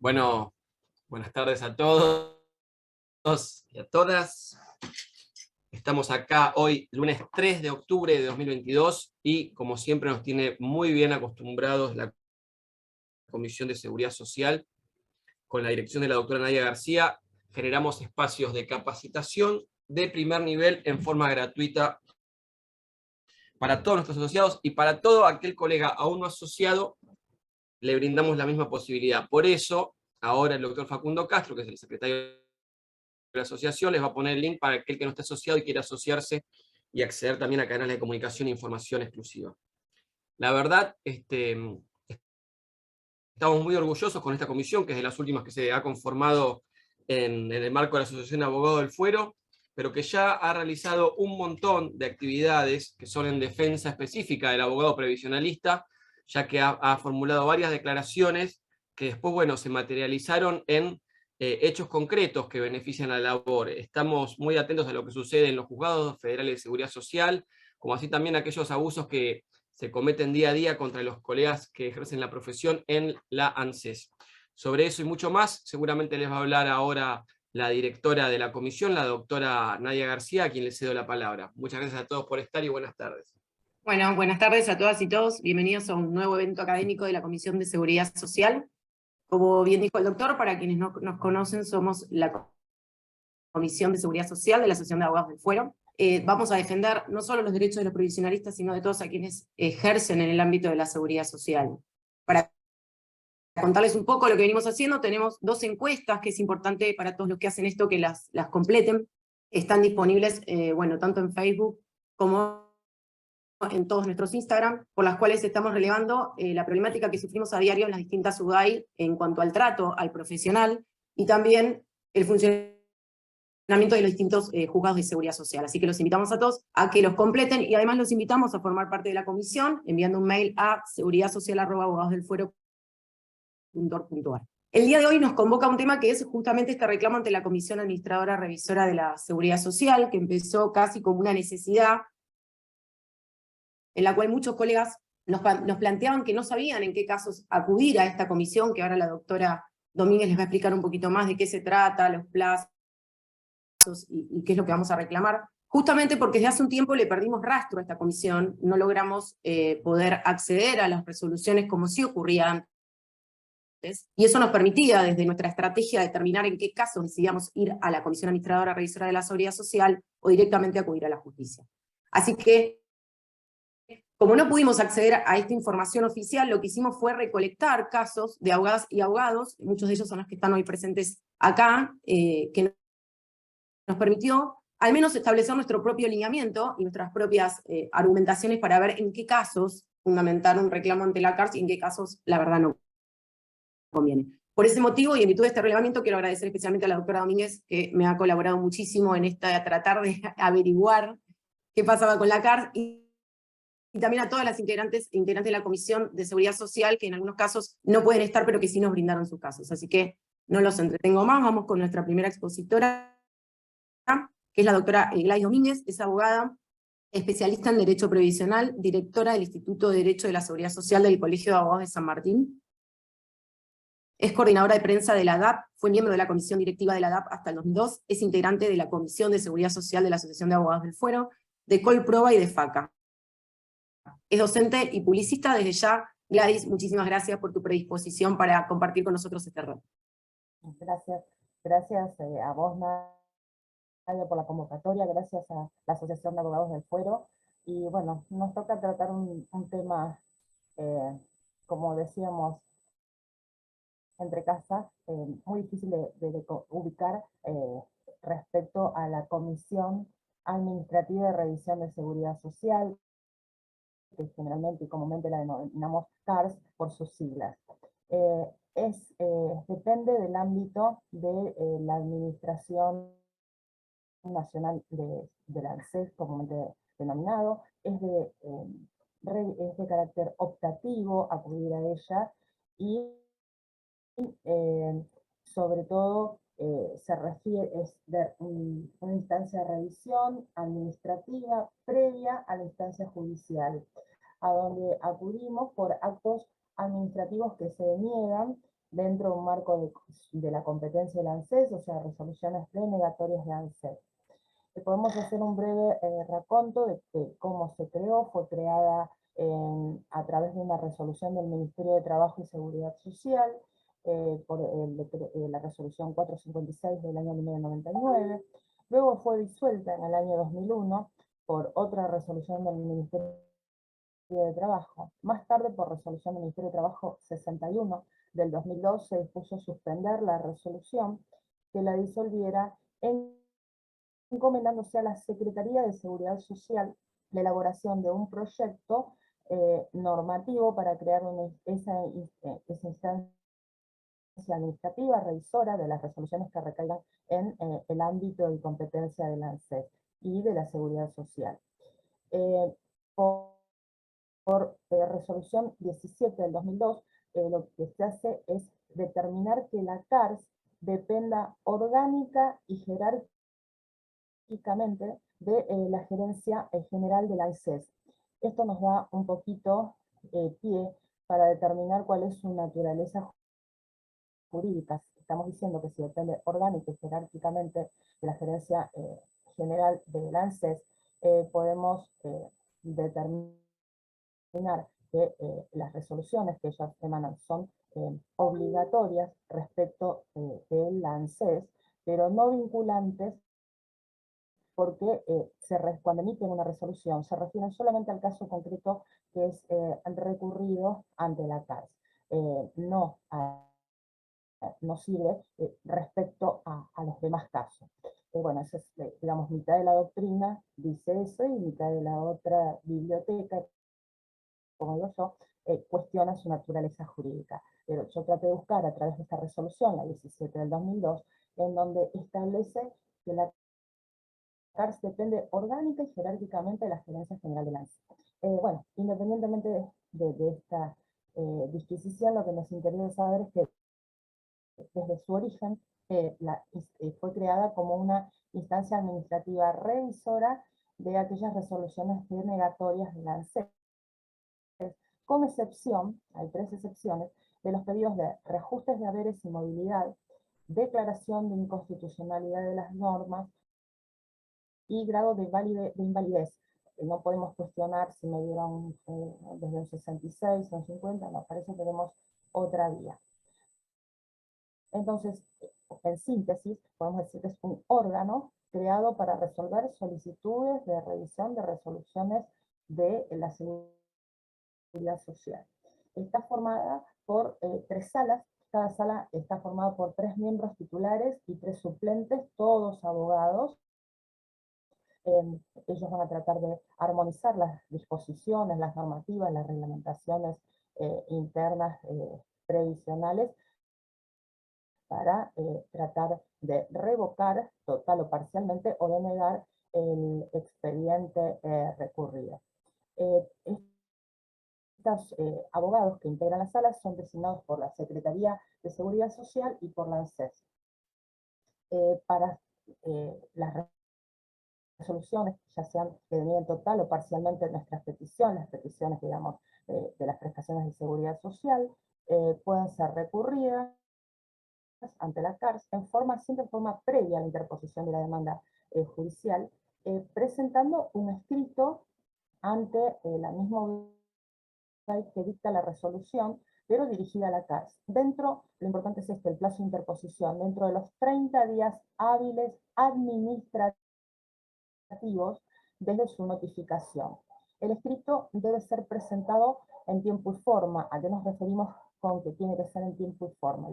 Bueno, buenas tardes a todos y a todas. Estamos acá hoy, lunes 3 de octubre de 2022, y como siempre nos tiene muy bien acostumbrados la Comisión de Seguridad Social, con la dirección de la doctora Nadia García, generamos espacios de capacitación de primer nivel en forma gratuita para todos nuestros asociados, y para todo aquel colega aún no asociado le brindamos la misma posibilidad. Por eso, ahora el doctor Facundo Castro, que es el secretario de la asociación, les va a poner el link para aquel que no esté asociado y quiera asociarse y acceder también a canales de comunicación e información exclusiva. La verdad, estamos muy orgullosos con esta comisión, que es de las últimas que se ha conformado en el marco de la Asociación de Abogados del Fuero, pero que ya ha realizado un montón de actividades que son en defensa específica del abogado previsionalista, ya que ha formulado varias declaraciones que después, bueno, se materializaron en hechos concretos que benefician a la labor. Estamos muy atentos a lo que sucede en los juzgados federales de seguridad social, como así también aquellos abusos que se cometen día a día contra los colegas que ejercen la profesión en la ANSES. Sobre eso y mucho más, seguramente les va a hablar ahora la directora de la comisión, la doctora Nadia García, a quien le cedo la palabra. Muchas gracias a todos por estar y buenas tardes. Bueno, buenas tardes a todas y todos. Bienvenidos a un nuevo evento académico de la Comisión de Seguridad Social. Como bien dijo el doctor, para quienes no nos conocen, somos la Comisión de Seguridad Social de la Asociación de Abogados del Fuero. Vamos a defender no solo los derechos de los provisionalistas, sino de todos a quienes ejercen en el ámbito de la seguridad social. Para contarles un poco lo que venimos haciendo, tenemos 2 encuestas que es importante para todos los que hacen esto que las completen. Están disponibles, bueno, tanto en Facebook como en todos nuestros Instagram, por las cuales estamos relevando la problemática que sufrimos a diario en las distintas UDAI en cuanto al trato al profesional y también el funcionamiento de los distintos juzgados de seguridad social. Así que los invitamos a todos a que los completen y además los invitamos a formar parte de la comisión enviando un mail a seguridadSocial@abogadosdelfuero.org.ar. El día de hoy nos convoca un tema que es justamente este reclamo ante la Comisión Administradora Revisora de la Seguridad Social, que empezó casi como una necesidad, en la cual muchos colegas nos planteaban que no sabían en qué casos acudir a esta comisión, que ahora la doctora Domínguez les va a explicar un poquito más de qué se trata, los plazos y qué es lo que vamos a reclamar. Justamente porque desde hace un tiempo le perdimos rastro a esta comisión, no logramos poder acceder a las resoluciones como sí ocurría antes, y eso nos permitía desde nuestra estrategia determinar en qué casos decidíamos ir a la Comisión Administradora Revisora de la Seguridad Social o directamente acudir a la justicia. Así que, como no pudimos acceder a esta información oficial, lo que hicimos fue recolectar casos de abogadas y abogados, muchos de ellos son los que están hoy presentes acá, que nos permitió al menos establecer nuestro propio lineamiento y nuestras propias argumentaciones para ver en qué casos fundamentar un reclamo ante la CARS y en qué casos la verdad no conviene. Por ese motivo y en virtud de este relevamiento quiero agradecer especialmente a la doctora Domínguez, que me ha colaborado muchísimo en tratar de averiguar qué pasaba con la CARS, y también a todas las integrantes de la Comisión de Seguridad Social, que en algunos casos no pueden estar, pero que sí nos brindaron sus casos. Así que no los entretengo más, vamos con nuestra primera expositora, que es la doctora Gladys Domínguez, es abogada, especialista en Derecho Previsional, directora del Instituto de Derecho de la Seguridad Social del Colegio de Abogados de San Martín. Es coordinadora de prensa de la ADAP, fue miembro de la comisión directiva de la ADAP hasta el 2002, es integrante de la Comisión de Seguridad Social de la Asociación de Abogados del Fuero, de Colproba y de FACA. Es docente y publicista. Desde ya, Gladys, muchísimas gracias por tu predisposición para compartir con nosotros este rol. Gracias a vos, Nadia, por la convocatoria, gracias a la Asociación de Abogados del Fuero. Y bueno, nos toca tratar un tema, como decíamos, entre casas, muy difícil de ubicar respecto a la Comisión Administrativa de Revisión de Seguridad Social, que generalmente y comúnmente la denominamos CARS por sus siglas. Depende del ámbito de la Administración Nacional de la ANSES, comúnmente denominado, es de carácter optativo acudir a ella y sobre todo se refiere, es una instancia de revisión administrativa previa a la instancia judicial, a donde acudimos por actos administrativos que se deniegan dentro de un marco de la competencia del ANSES, o sea, resoluciones denegatorias de ANSES. Podemos hacer un breve raconto de cómo se creó. Fue creada a través de una resolución del Ministerio de Trabajo y Seguridad Social, por la resolución 456 del año 1999. Luego fue disuelta en el año 2001 por otra resolución del Ministerio de Trabajo. Más tarde, por resolución del Ministerio de Trabajo 61 del 2002, se dispuso suspender la resolución que la disolviera, encomendándose a la Secretaría de Seguridad Social la elaboración de un proyecto normativo para crear esa instancia administrativa revisora de las resoluciones que recaigan en el ámbito y competencia del ANSES y de la Seguridad Social. Por resolución 17 del 2002, lo que se hace es determinar que la CARS dependa orgánica y jerárquicamente de la Gerencia General del ANSES. Esto nos da un poquito pie para determinar cuál es su naturaleza jurídica. Estamos diciendo que si depende orgánica y jerárquicamente de la Gerencia General del ANSES, podemos determinar que las resoluciones que ellas emanan son obligatorias respecto del ANSES, pero no vinculantes, porque cuando emiten una resolución se refieren solamente al caso concreto que es recurrido ante la CARS. No sirve respecto a los demás casos. Bueno, eso es, digamos, mitad de la doctrina dice eso y mitad de la otra biblioteca, como digo yo, cuestiona su naturaleza jurídica. Pero yo traté de buscar a través de esta resolución, la 17 del 2002, en donde establece que la CARS depende orgánica y jerárquicamente de la Gerencia General del ANSES. Bueno, independientemente de esta disquisición, lo que nos interesa saber es que desde su origen fue creada como una instancia administrativa revisora de aquellas resoluciones denegatorias del ANSES, con excepción, hay 3 excepciones, de los pedidos de reajustes de haberes y movilidad, declaración de inconstitucionalidad de las normas y grado de invalidez. No podemos cuestionar si me dieron desde un 66 o un 50, no, para eso tenemos otra vía. Entonces, en síntesis, podemos decir que es un órgano creado para resolver solicitudes de revisión de resoluciones de la Seguridad Social. Está formada por 3 salas. Cada sala está formada por 3 miembros titulares y 3 suplentes, todos abogados. Ellos van a tratar de armonizar las disposiciones, las normativas, las reglamentaciones internas previsionales para tratar de revocar total o parcialmente o denegar el expediente recurrido. Estos abogados que integran las salas son designados por la Secretaría de Seguridad Social y por la ANSES. Para las resoluciones, ya sean que deneguen total o parcialmente nuestras peticiones, las peticiones, digamos, de las prestaciones de seguridad social, pueden ser recurridas ante la CARS siempre en forma previa a la interposición de la demanda judicial, presentando un escrito ante la misma que dicta la resolución, pero dirigida a la CARS. Lo importante es el plazo de interposición, dentro de los 30 días hábiles administrativos desde su notificación. El escrito debe ser presentado en tiempo y forma. ¿A qué nos referimos con que tiene que ser en tiempo y forma?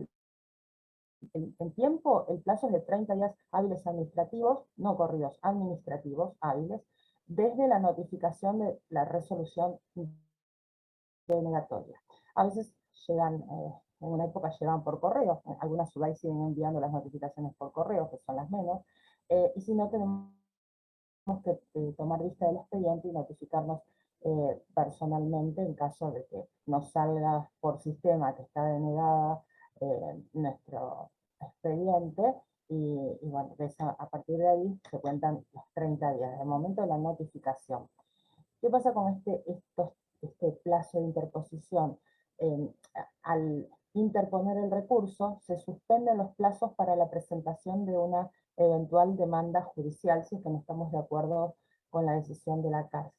En tiempo, el plazo es de 30 días hábiles administrativos, no corridos, administrativos hábiles, desde la notificación de la resolución denegatoria. A veces llegan, en una época llegaban por correo, algunas ciudades siguen enviando las notificaciones por correo, que son las menos, y si no, tenemos que tomar vista del expediente y notificarnos personalmente en caso de que nos salga por sistema que está denegada nuestro expediente, y bueno, a partir de ahí se cuentan los 30 días, desde el momento de la notificación. ¿Qué pasa con este plazo de interposición? Al interponer el recurso, se suspenden los plazos para la presentación de una eventual demanda judicial, si es que no estamos de acuerdo con la decisión de la CARS.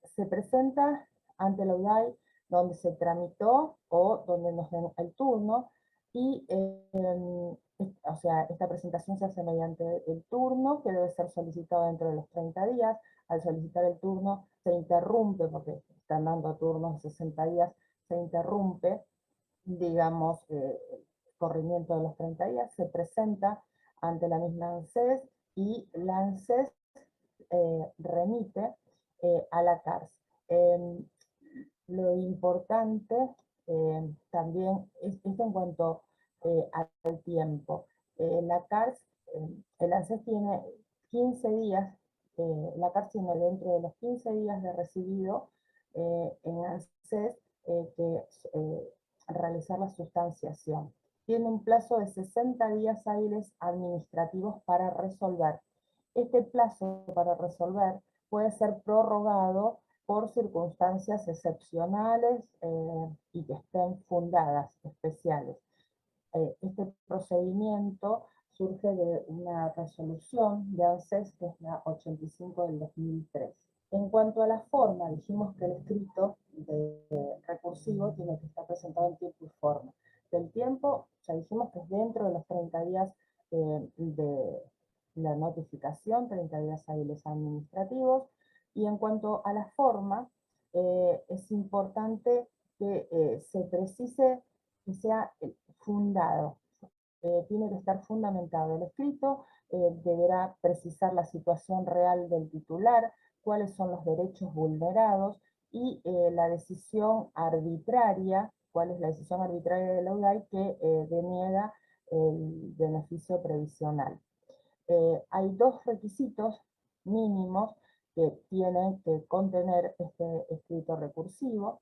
Se presenta ante la UDAI donde se tramitó o donde nos den el turno, y o sea, esta presentación se hace mediante el turno, que debe ser solicitado dentro de los 30 días. Al solicitar el turno se interrumpe, porque están dando turnos de 60 días, se interrumpe, digamos, el corrimiento de los 30 días, se presenta ante la misma ANSES, y la ANSES remite a la CARS. Lo importante también es en cuanto al tiempo. La CARS, el ANSES tiene 15 días, la CARS tiene dentro de los 15 días de recibido en ANSES que realizar la sustanciación. Tiene un plazo de 60 días hábiles administrativos para resolver. Este plazo para resolver puede ser prorrogado por circunstancias excepcionales y que estén fundadas, especiales. Este procedimiento surge de una resolución de ANSES, que es la 85 del 2003. En cuanto a la forma, dijimos que el escrito recursivo tiene que estar presentado en tiempo y forma. Del tiempo, ya dijimos que es dentro de los 30 días de la notificación, 30 días hábiles administrativos. Y en cuanto a la forma, es importante que se precise que sea fundado. Tiene que estar fundamentado el escrito, deberá precisar la situación real del titular, cuáles son los derechos vulnerados, y la decisión arbitraria, cuál es la decisión arbitraria de la UDAI que deniega el beneficio previsional. Hay dos requisitos mínimos que tienen que contener este escrito recursivo.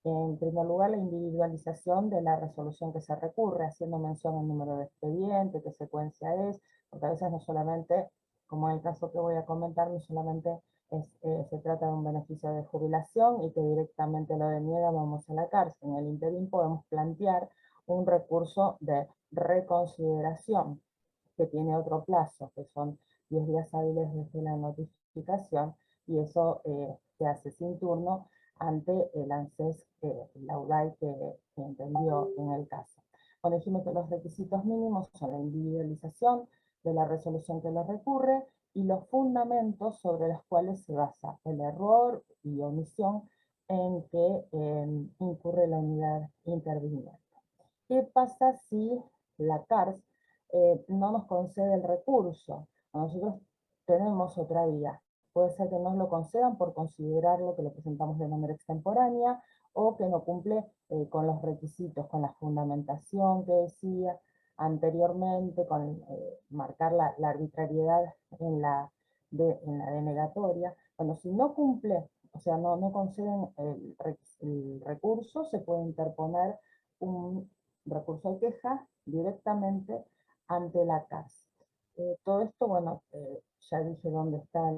En primer lugar, la individualización de la resolución que se recurre, haciendo mención al número de expediente, qué secuencia es, porque a veces no solamente, como en el caso que voy a comentar, no solamente se trata de un beneficio de jubilación y que directamente lo deniega, vamos a la cárcel. En el interín podemos plantear un recurso de reconsideración, que tiene otro plazo, que son 10 días hábiles desde la notificación, y eso se hace sin turno ante el ANSES, la UDAI que entendió en el caso. Bueno, dijimos que los requisitos mínimos son la individualización de la resolución que lo recurre y los fundamentos sobre los cuales se basa el error y omisión en que incurre la unidad interviniente. ¿Qué pasa si la CARS no nos concede el recurso? Nosotros tenemos otra vía. Puede ser que nos lo concedan por considerarlo que lo presentamos de manera extemporánea, o que no cumple con los requisitos, con la fundamentación que decía anteriormente, con marcar la arbitrariedad en la denegatoria. Bueno, si no cumple, o sea, no conceden el recurso, se puede interponer un recurso de queja directamente ante la CARS. Todo esto, bueno, ya dije dónde está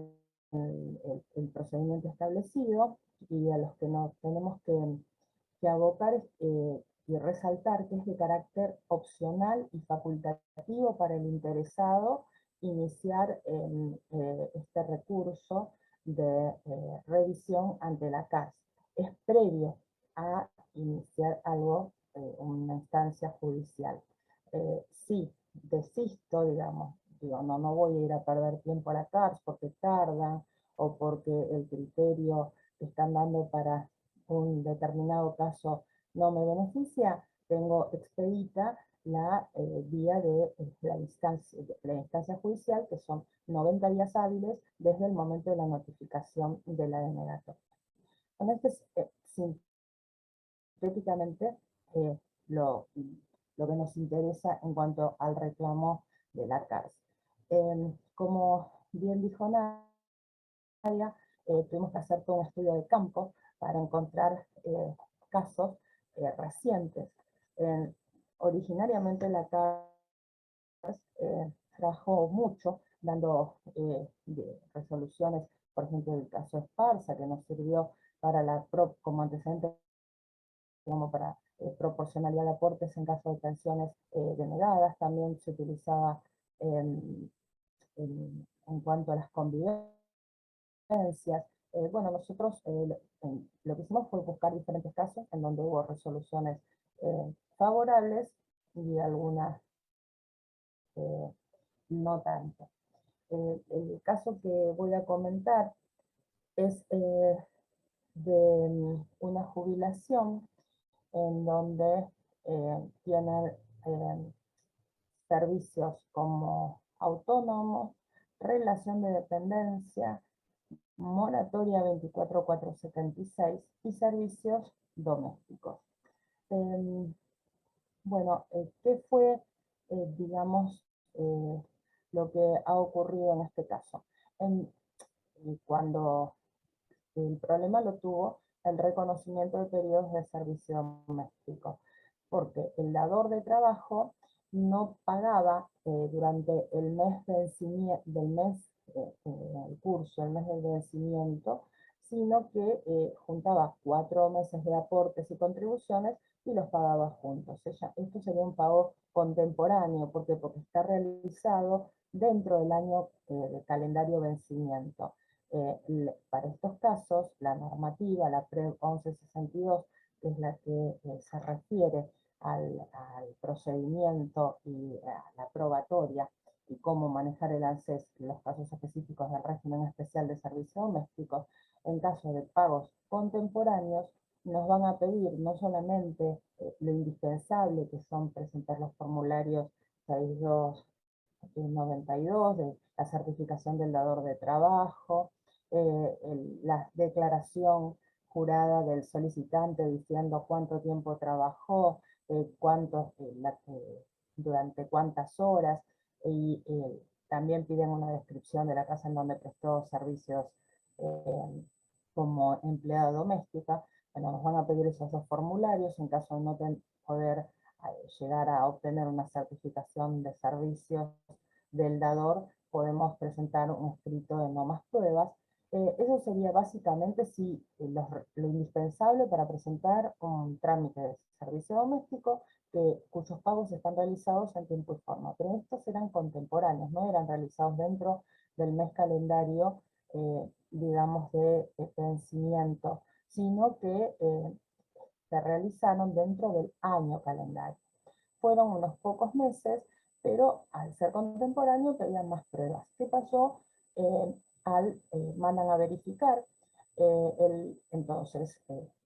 el procedimiento establecido, y a los que nos tenemos que abocar y resaltar que es de carácter opcional y facultativo para el interesado iniciar este recurso de revisión ante la CARS. Es previo a iniciar algo, una instancia judicial. Si desisto, digamos, digo, no voy a ir a perder tiempo a la CARS porque tarda, o porque el criterio que están dando para un determinado caso no me beneficia, tengo expedita la vía de la instancia judicial, que son 90 días hábiles desde el momento de la notificación de la denegatoria. Con esto es sintéticamente lo que nos interesa en cuanto al reclamo de la CARS. Como bien dijo Nadia, tuvimos que hacer todo un estudio de campo para encontrar casos recientes. Originariamente la CARS trabajó mucho dando resoluciones, por ejemplo, el caso Esparza, que nos sirvió para la PROP como antecedente, como para proporcionalidad de aportes en caso de pensiones denegadas, también se utilizaba en cuanto a las convivencias. Bueno, nosotros lo que hicimos fue buscar diferentes casos en donde hubo resoluciones favorables y algunas no tanto. El caso que voy a comentar es de una jubilación en donde tienen servicios como autónomos, relación de dependencia, moratoria 24476 y servicios domésticos. Bueno, ¿qué fue, digamos, lo que ha ocurrido en este caso? Cuando el problema lo tuvo el reconocimiento de periodos de servicio doméstico, porque el dador de trabajo no pagaba durante el mes el curso, el mes del vencimiento, sino que juntaba 4 meses de aportes y contribuciones y los pagaba juntos. Esto sería un pago contemporáneo, porque está realizado dentro del año de calendario vencimiento. Para estos casos, la normativa, la PREV 1162, que es la que se refiere al procedimiento y a la probatoria y cómo manejar el ANSES en los casos específicos del régimen especial de servicios domésticos, en caso de pagos contemporáneos, nos van a pedir no solamente lo indispensable, que son presentar los formularios 6292 de la certificación del dador de trabajo, la declaración jurada del solicitante diciendo cuánto tiempo trabajó, durante cuántas horas, y también piden una descripción de la casa en donde prestó servicios como empleada doméstica. Bueno, nos van a pedir esos 2 formularios en caso de no poder llegar a obtener una certificación de servicios del dador, podemos presentar un escrito de no más pruebas. Eso sería básicamente lo indispensable para presentar un trámite de servicio doméstico cuyos pagos están realizados en tiempo y forma. Pero estos eran contemporáneos, no eran realizados dentro del mes calendario, digamos, de vencimiento, sino que se realizaron dentro del año calendario. Fueron unos pocos meses, pero al ser contemporáneo pedían más pruebas. ¿Qué pasó? Mandan a verificar, entonces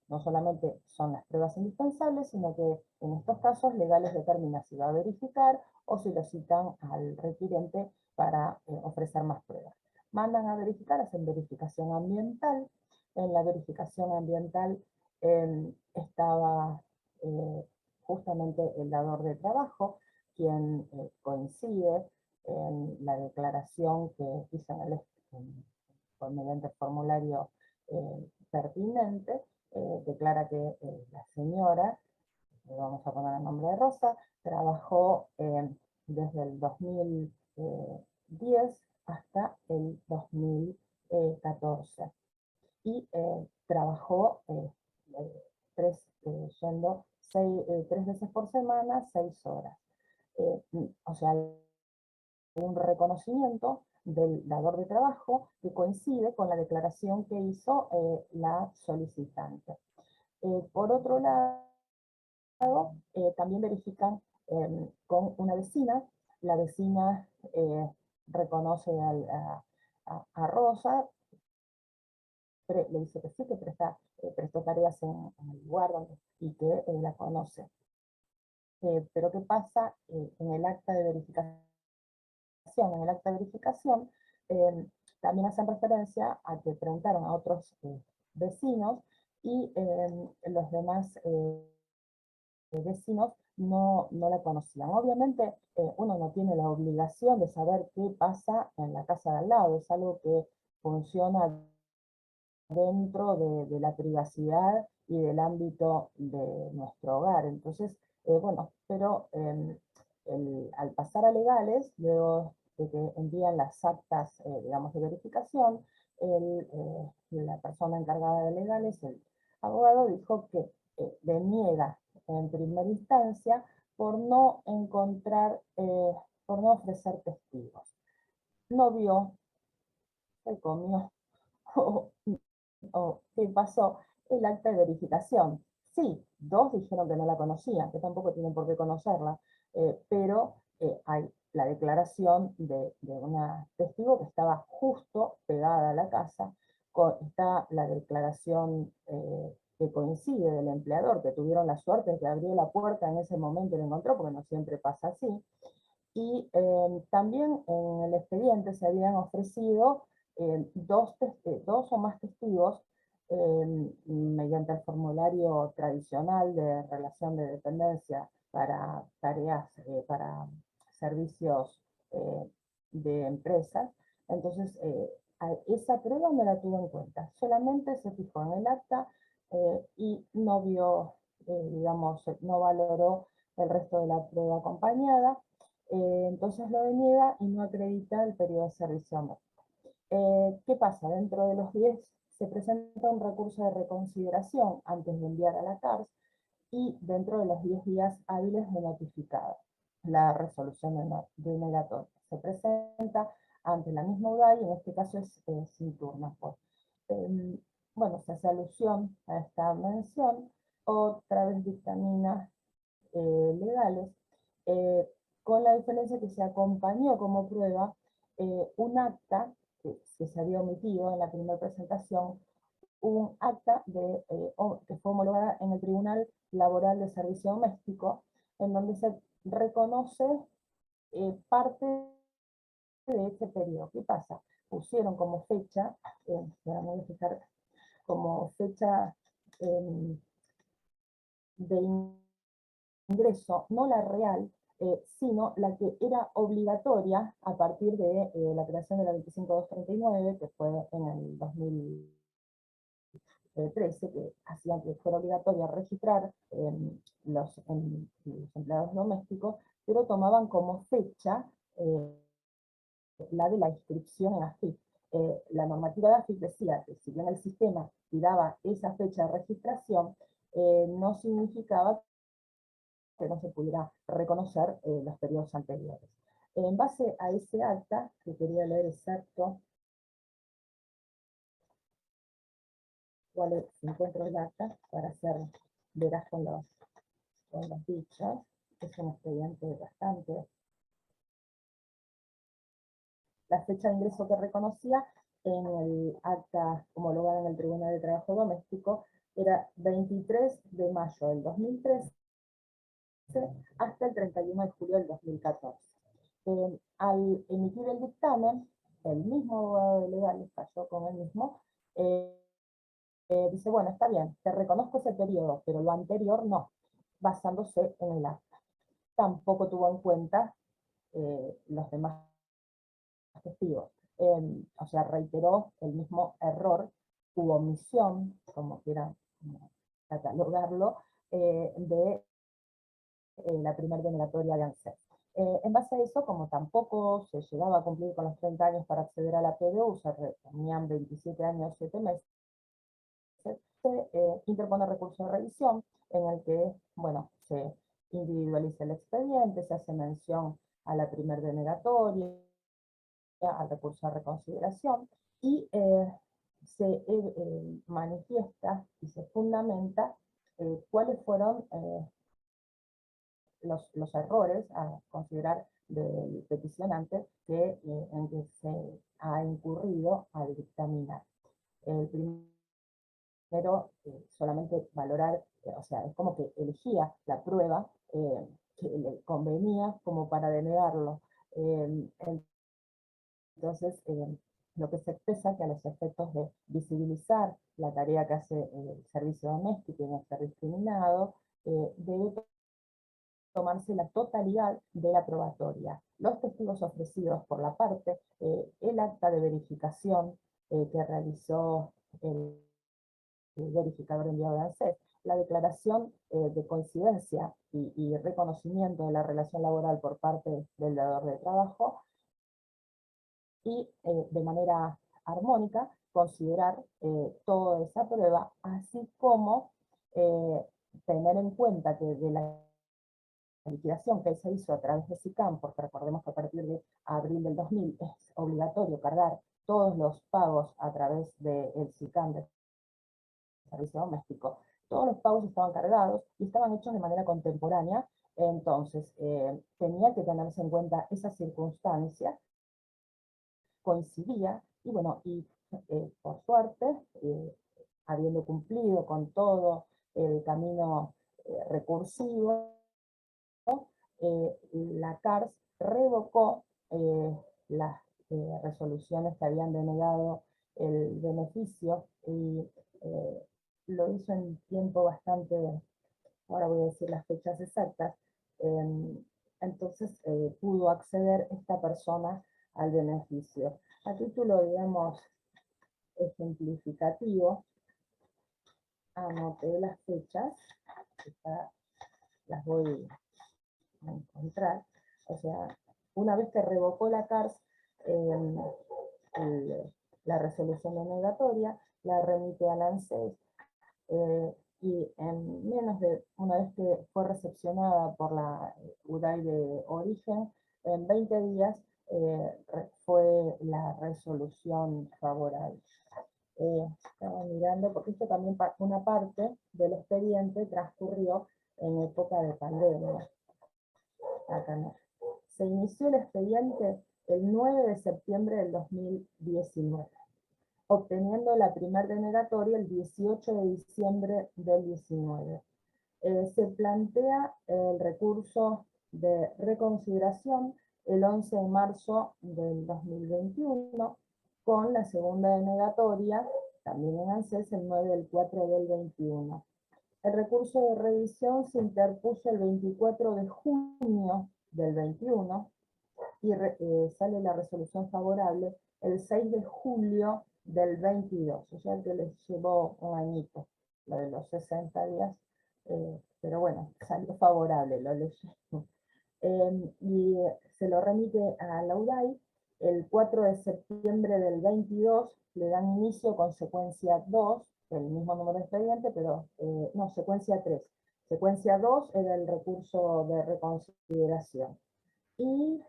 no solamente son las pruebas indispensables, sino que en estos casos legales determina si va a verificar o si lo citan al requirente para ofrecer más pruebas. Mandan a verificar, hacen verificación ambiental. En la verificación ambiental estaba justamente el dador de trabajo, quien coincide en la declaración que hizo mediante el formulario pertinente, declara que la señora, le vamos a poner el nombre de Rosa, trabajó desde el 2010 hasta el 2014 y trabajó 3 veces por semana, 6 horas. O sea, un reconocimiento del dador de trabajo que coincide con la declaración que hizo la solicitante. Por otro lado, también verifican con una vecina. La vecina reconoce a Rosa, le dice que sí, que prestó tareas en el lugar y que la conoce. Pero ¿qué pasa en el acta de verificación? En el acta de verificación también hacen referencia a que preguntaron a otros vecinos y los demás vecinos no la conocían. Obviamente uno no tiene la obligación de saber qué pasa en la casa de al lado, es algo que funciona dentro de la privacidad y del ámbito de nuestro hogar. Entonces, bueno, pero al pasar a legales, luego de que envían las actas, digamos, de verificación, la persona encargada de legales, el abogado, dijo que deniega en primera instancia por no encontrar, por no ofrecer testigos. No vio, se comió, o qué pasó, el acta de verificación. Sí, 2 dijeron que no la conocían, que tampoco tienen por qué conocerla, pero hay la declaración de una testigo que estaba justo pegada a la casa, está la declaración que coincide del empleador, que tuvieron la suerte de que abrió la puerta en ese momento y lo encontró, porque no siempre pasa así, y también en el expediente se habían ofrecido 2 o más testigos mediante el formulario tradicional de relación de dependencia para tareas, para servicios de empresas. Entonces, esa prueba no la tuvo en cuenta, solamente se fijó en el acta y no vio, digamos, no valoró el resto de la prueba acompañada. Entonces lo deniega y no acredita el periodo de servicio médico. ¿Qué pasa? Dentro de los 10 se presenta un recurso de reconsideración antes de enviar a la CARS y dentro de los 10 días hábiles de notificado la resolución denegatoria. Se presenta ante la misma UDAI, y en este caso es sin turno. Pues. Bueno, se hace alusión a esta mención, otra vez dictamina legales, con la diferencia que se acompañó como prueba un acta que se había omitido en la primera presentación, un acta que fue homologada en el Tribunal Laboral de Servicio Doméstico, en donde se reconoce parte de ese periodo. ¿Qué pasa? Pusieron como fecha, voy a fijar, como fecha de ingreso, no la real, sino la que era obligatoria a partir de la creación de la 25239, que fue en el 2013, que hacían que fuera obligatoria registrar los empleados domésticos, pero tomaban como fecha la de la inscripción en AFIP. La normativa de AFIP decía que si bien el sistema tiraba esa fecha de registración, no significaba que no se pudiera reconocer los periodos anteriores. En base a ese acta, que quería leer exacto cuál es, si encuentro el acta, para hacer veraz con los dichos, es un expediente bastante. La fecha de ingreso que reconocía en el acta homologada en el Tribunal de Trabajo Doméstico era 23 de mayo del 2013 hasta el 31 de julio del 2014. Al emitir el dictamen, el mismo abogado de legales cayó con el mismo, dice, bueno, está bien, te reconozco ese periodo, pero lo anterior no, basándose en el acta. Tampoco tuvo en cuenta los demás testigos. O sea, reiteró el mismo error u omisión, como quieran catalogarlo, de la primera denegatoria de ANSES. En base a eso, como tampoco se llegaba a cumplir con los 30 años para acceder a la PDU, se tenían 27 años, 7 meses, se interpone recurso de revisión en el que, bueno, se individualiza el expediente, se hace mención a la primera denegatoria, al recurso de reconsideración, y se manifiesta y se fundamenta cuáles fueron los errores a considerar del peticionante en que se ha incurrido al dictaminar. El primero, solamente valorar, o sea, es como que elegía la prueba que le convenía como para denegarlo. Entonces, lo que se expresa que a los efectos de visibilizar la tarea que hace el servicio doméstico y no ser discriminado, debe tomarse la totalidad de la probatoria. Los testigos ofrecidos por la parte, el acta de verificación que realizó el verificador enviado de ANSES, la declaración de coincidencia y reconocimiento de la relación laboral por parte del dador de trabajo, y de manera armónica considerar toda esa prueba, así como tener en cuenta que de la liquidación que se hizo a través de SICAM, porque recordemos que a partir de abril del 2000 es obligatorio cargar todos los pagos a través del SICAM, del servicio doméstico, todos los pagos estaban cargados y estaban hechos de manera contemporánea, entonces tenía que tenerse en cuenta esa circunstancia, coincidía, y bueno, y por suerte, habiendo cumplido con todo el camino recursivo, la CARS revocó las resoluciones que habían denegado el beneficio y lo hizo en tiempo bastante, ahora voy a decir las fechas exactas, entonces pudo acceder esta persona al beneficio. A título, digamos, ejemplificativo, anoté las fechas, las voy a encontrar, o sea, una vez que revocó la CARS la resolución denegatoria, la remite al ANSES, y en menos de una vez que fue recepcionada por la UDAI de origen, en 20 días fue la resolución favorable. Estaba mirando, porque esto también una parte del expediente transcurrió en época de pandemia. Acá no. Se inició el expediente el 9 de septiembre del 2019, obteniendo la primer denegatoria el 18 de diciembre del 19. Se plantea el recurso de reconsideración el 11 de marzo del 2021, con la segunda denegatoria, también en ANSES, el 9 del 4 del 21. El recurso de revisión se interpuso el 24 de junio del 21 y sale la resolución favorable el 6 de julio del 22, o sea que les llevó un añito, lo de los 60 días, pero bueno, salió favorable, lo leí. Y se lo remite a la UDAI el 4 de septiembre del 22, le dan inicio con secuencia 2, el mismo número de expediente, pero no, secuencia 3. Secuencia 2 era el recurso de reconsideración. Y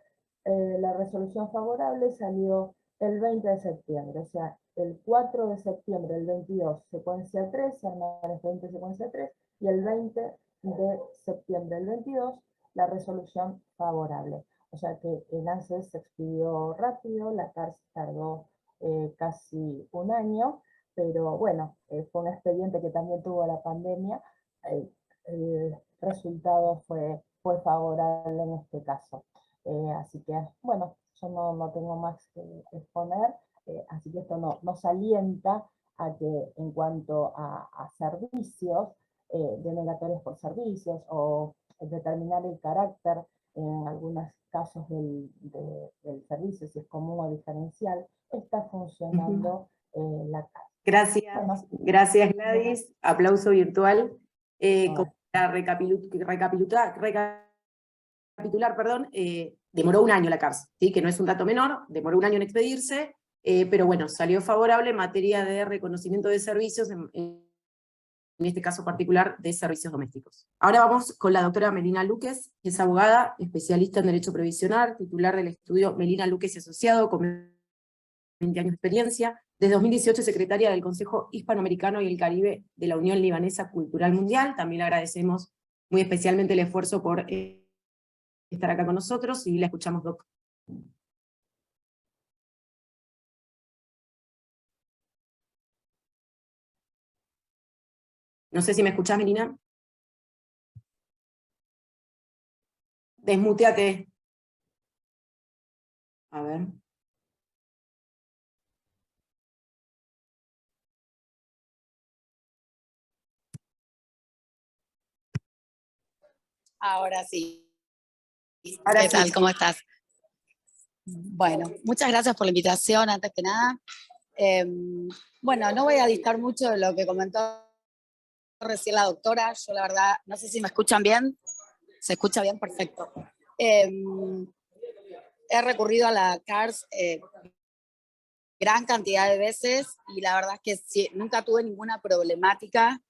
la resolución favorable salió el 20 de septiembre, o sea, el 4 de septiembre del 22, secuencia 3, se arma el expediente secuencia 3, y el 20 de septiembre del 22, la resolución favorable. O sea que el ANSES se expidió rápido, la CARS tardó casi un año, pero bueno, fue un expediente que también tuvo la pandemia, el resultado fue favorable en este caso. Así que, bueno, yo no tengo más que exponer, así que esto nos alienta a que en cuanto a servicios, denegatorios por servicios, o determinar el carácter en algunos casos del servicio, si es común o diferencial, está funcionando la CARS. Gracias, bueno, gracias Gladys, aplauso virtual. Para recapitular, demoró un año la CARS, ¿sí? Que no es un dato menor, demoró un año en expedirse, pero bueno, salió favorable en materia de reconocimiento de servicios, en este caso particular de servicios domésticos. Ahora vamos con la doctora Melina Luques, que es abogada, especialista en Derecho Previsional, titular del estudio Melina Luques y Asociado, con 20 años de experiencia. Desde 2018 secretaria del Consejo Hispanoamericano y el Caribe de la Unión Libanesa Cultural Mundial. También le agradecemos muy especialmente el esfuerzo por estar acá con nosotros, y la escuchamos, Doc. No sé si me escuchás, Melina. Desmuteate. A ver. Ahora sí. Ahora ¿Qué tal? sí. ¿Cómo estás? Bueno, muchas gracias por la invitación, antes que nada. Bueno, no voy a distar mucho de lo que comentó recién la doctora. Yo la verdad, no sé si me escuchan bien. ¿Se escucha bien? Perfecto. He recurrido a la CARS gran cantidad de veces, y la verdad es que sí, nunca tuve ninguna problemática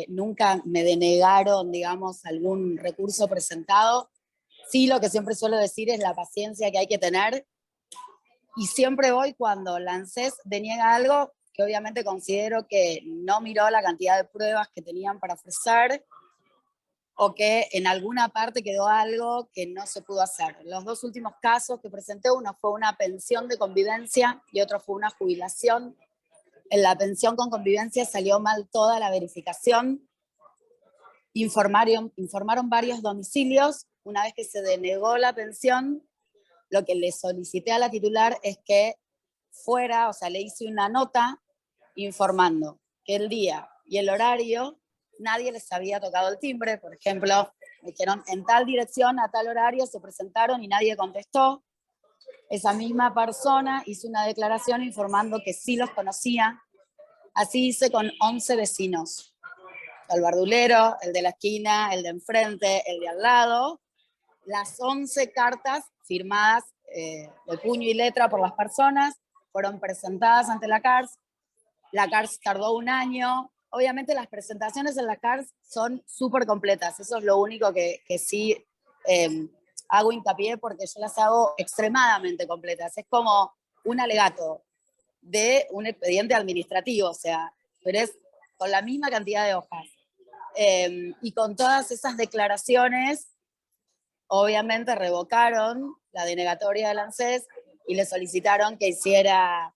nunca me denegaron, digamos, algún recurso presentado. Sí, lo que siempre suelo decir es la paciencia que hay que tener, y siempre voy cuando la ANSES deniega algo que obviamente considero que no miró la cantidad de pruebas que tenían para ofrecer, o que en alguna parte quedó algo que no se pudo hacer. Los dos últimos casos que presenté, uno fue una pensión de convivencia y otro fue una jubilación. En la pensión con convivencia salió mal toda la verificación. Informaron varios domicilios. Una vez que se denegó la pensión, lo que le solicité a la titular es que fuera, o sea, le hice una nota informando que el día y el horario nadie les había tocado el timbre. Por ejemplo, me dijeron en tal dirección a tal horario se presentaron y nadie contestó. Esa misma persona hizo una declaración informando que sí los conocía. Así hice con 11 vecinos. El verdulero, el de la esquina, el de enfrente, el de al lado. Las 11 cartas firmadas de puño y letra por las personas fueron presentadas ante la CARS. La CARS tardó un año. Obviamente las presentaciones en la CARS son súper completas. Eso es lo único que sí hago hincapié, porque yo las hago extremadamente completas. Es como un alegato de un expediente administrativo, o sea, pero es con la misma cantidad de hojas. Y con todas esas declaraciones, obviamente revocaron la denegatoria del ANSES y le solicitaron que hiciera,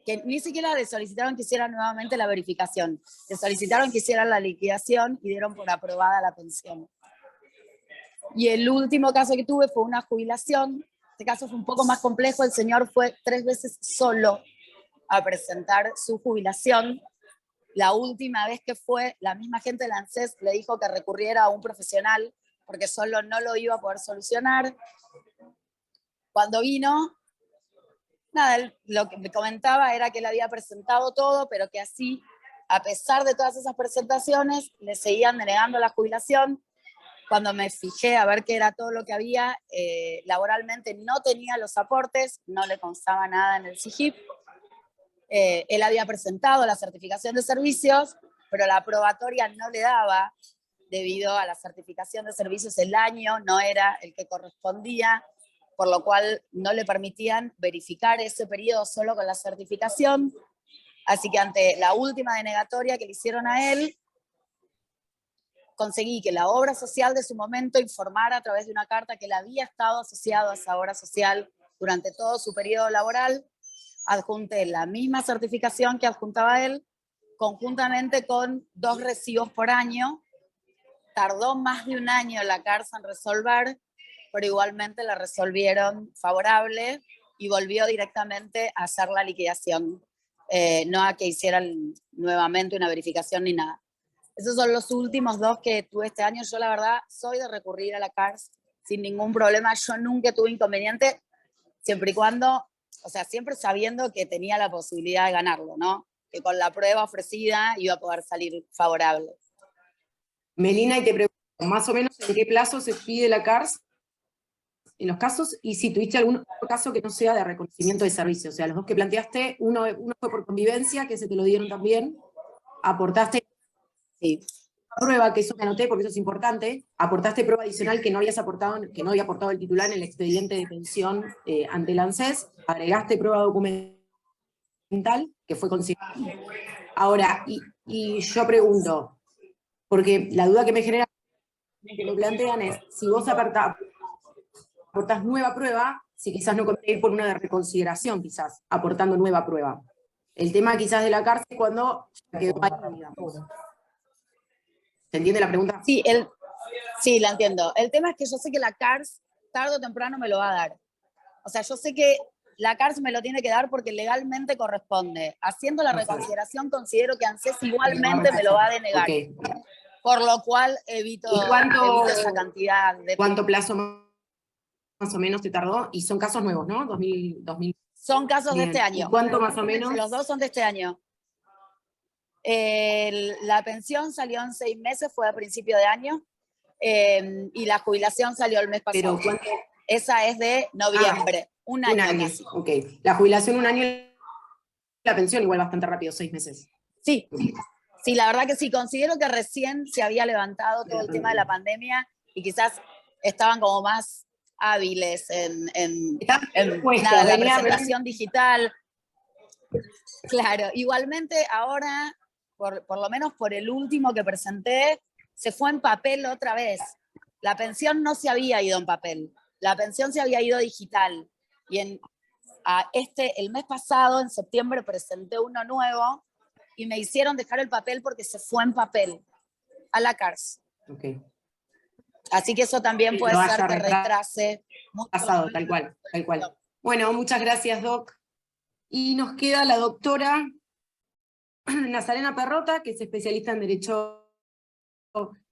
que ni siquiera le solicitaron que hiciera nuevamente la verificación, le solicitaron que hiciera la liquidación y dieron por aprobada la pensión. Y el último caso que tuve fue una jubilación. Este caso fue un poco más complejo. El señor fue 3 veces solo a presentar su jubilación. La última vez que fue, la misma gente del ANSES le dijo que recurriera a un profesional porque solo no lo iba a poder solucionar. Cuando vino, nada, lo que me comentaba era que él había presentado todo, pero que así, a pesar de todas esas presentaciones, le seguían denegando la jubilación. Cuando me fijé a ver qué era todo lo que había, laboralmente no tenía los aportes, no le constaba nada en el SIGIP. Él había presentado la certificación de servicios, pero la probatoria no le daba, debido a la certificación de servicios el año no era el que correspondía, por lo cual no le permitían verificar ese periodo solo con la certificación. Así que ante la última denegatoria que le hicieron a él, conseguí que la obra social de su momento informara a través de una carta que él había estado asociado a esa obra social durante todo su periodo laboral. Adjunté la misma certificación que adjuntaba él, conjuntamente con 2 recibos por año. Tardó más de un año la cárcel en resolver, pero igualmente la resolvieron favorable y volvió directamente a hacer la liquidación, no a que hicieran nuevamente una verificación ni nada. Esos son los últimos 2 que tuve este año. Yo la verdad soy de recurrir a la CARS sin ningún problema. Yo nunca tuve inconveniente, siempre y cuando, o sea, siempre sabiendo que tenía la posibilidad de ganarlo, ¿no? Que con la prueba ofrecida iba a poder salir favorable. Melina, y te pregunto, más o menos en qué plazo se pide la CARS en los casos, y si tuviste algún otro caso que no sea de reconocimiento de servicio. O sea, los 2 que planteaste, uno fue por convivencia, que se te lo dieron también, aportaste Sí. prueba, que eso me anoté porque eso es importante, aportaste prueba adicional que no había aportado el titular en el expediente de pensión ante el ANSES, agregaste prueba documental, que fue considerada. Ahora, y yo pregunto, porque la duda que me genera, que me plantean es, si vos aportás nueva prueba, si quizás no conviene ir por una de reconsideración, quizás, aportando nueva prueba. El tema quizás de la cárcel cuando quedó ahí, digamos. ¿Se entiende la pregunta? Sí, la entiendo. El tema es que yo sé que la CARS tarde o temprano me lo va a dar. O sea, yo sé que la CARS me lo tiene que dar porque legalmente corresponde. Haciendo la reconsideración, considero que ANSES igualmente me lo va a denegar. Okay. Por lo cual evito esa cantidad de... ¿Cuánto plazo más o menos te tardó? Y son casos nuevos, ¿no? 2000. Son casos Bien. de este año. ¿Y cuánto más o menos? Los 2 son de este año. La pensión salió en 6 meses, fue a principio de año, y la jubilación salió el mes pasado. ¿Pero cuánto? Esa es de noviembre, un año casi. Ok, la jubilación 1 año, la pensión igual bastante rápido, 6 meses. Sí, Sí, la verdad que sí, considero que recién se había levantado todo el tema de la pandemia y quizás estaban como más hábiles en nada, la presentación digital. Claro, igualmente ahora, por lo menos por el último que presenté, se fue en papel otra vez. La pensión no se había ido en papel, la pensión se había ido digital. Y el mes pasado, en septiembre, presenté uno nuevo y me hicieron dejar el papel porque se fue en papel a la cárcel. Okay. Así que eso también puede ser que retrase. Pasado, tal cual, tal cual. Bueno, muchas gracias, Doc. Y nos queda la doctora Nazarena Perrota, que es especialista en Derecho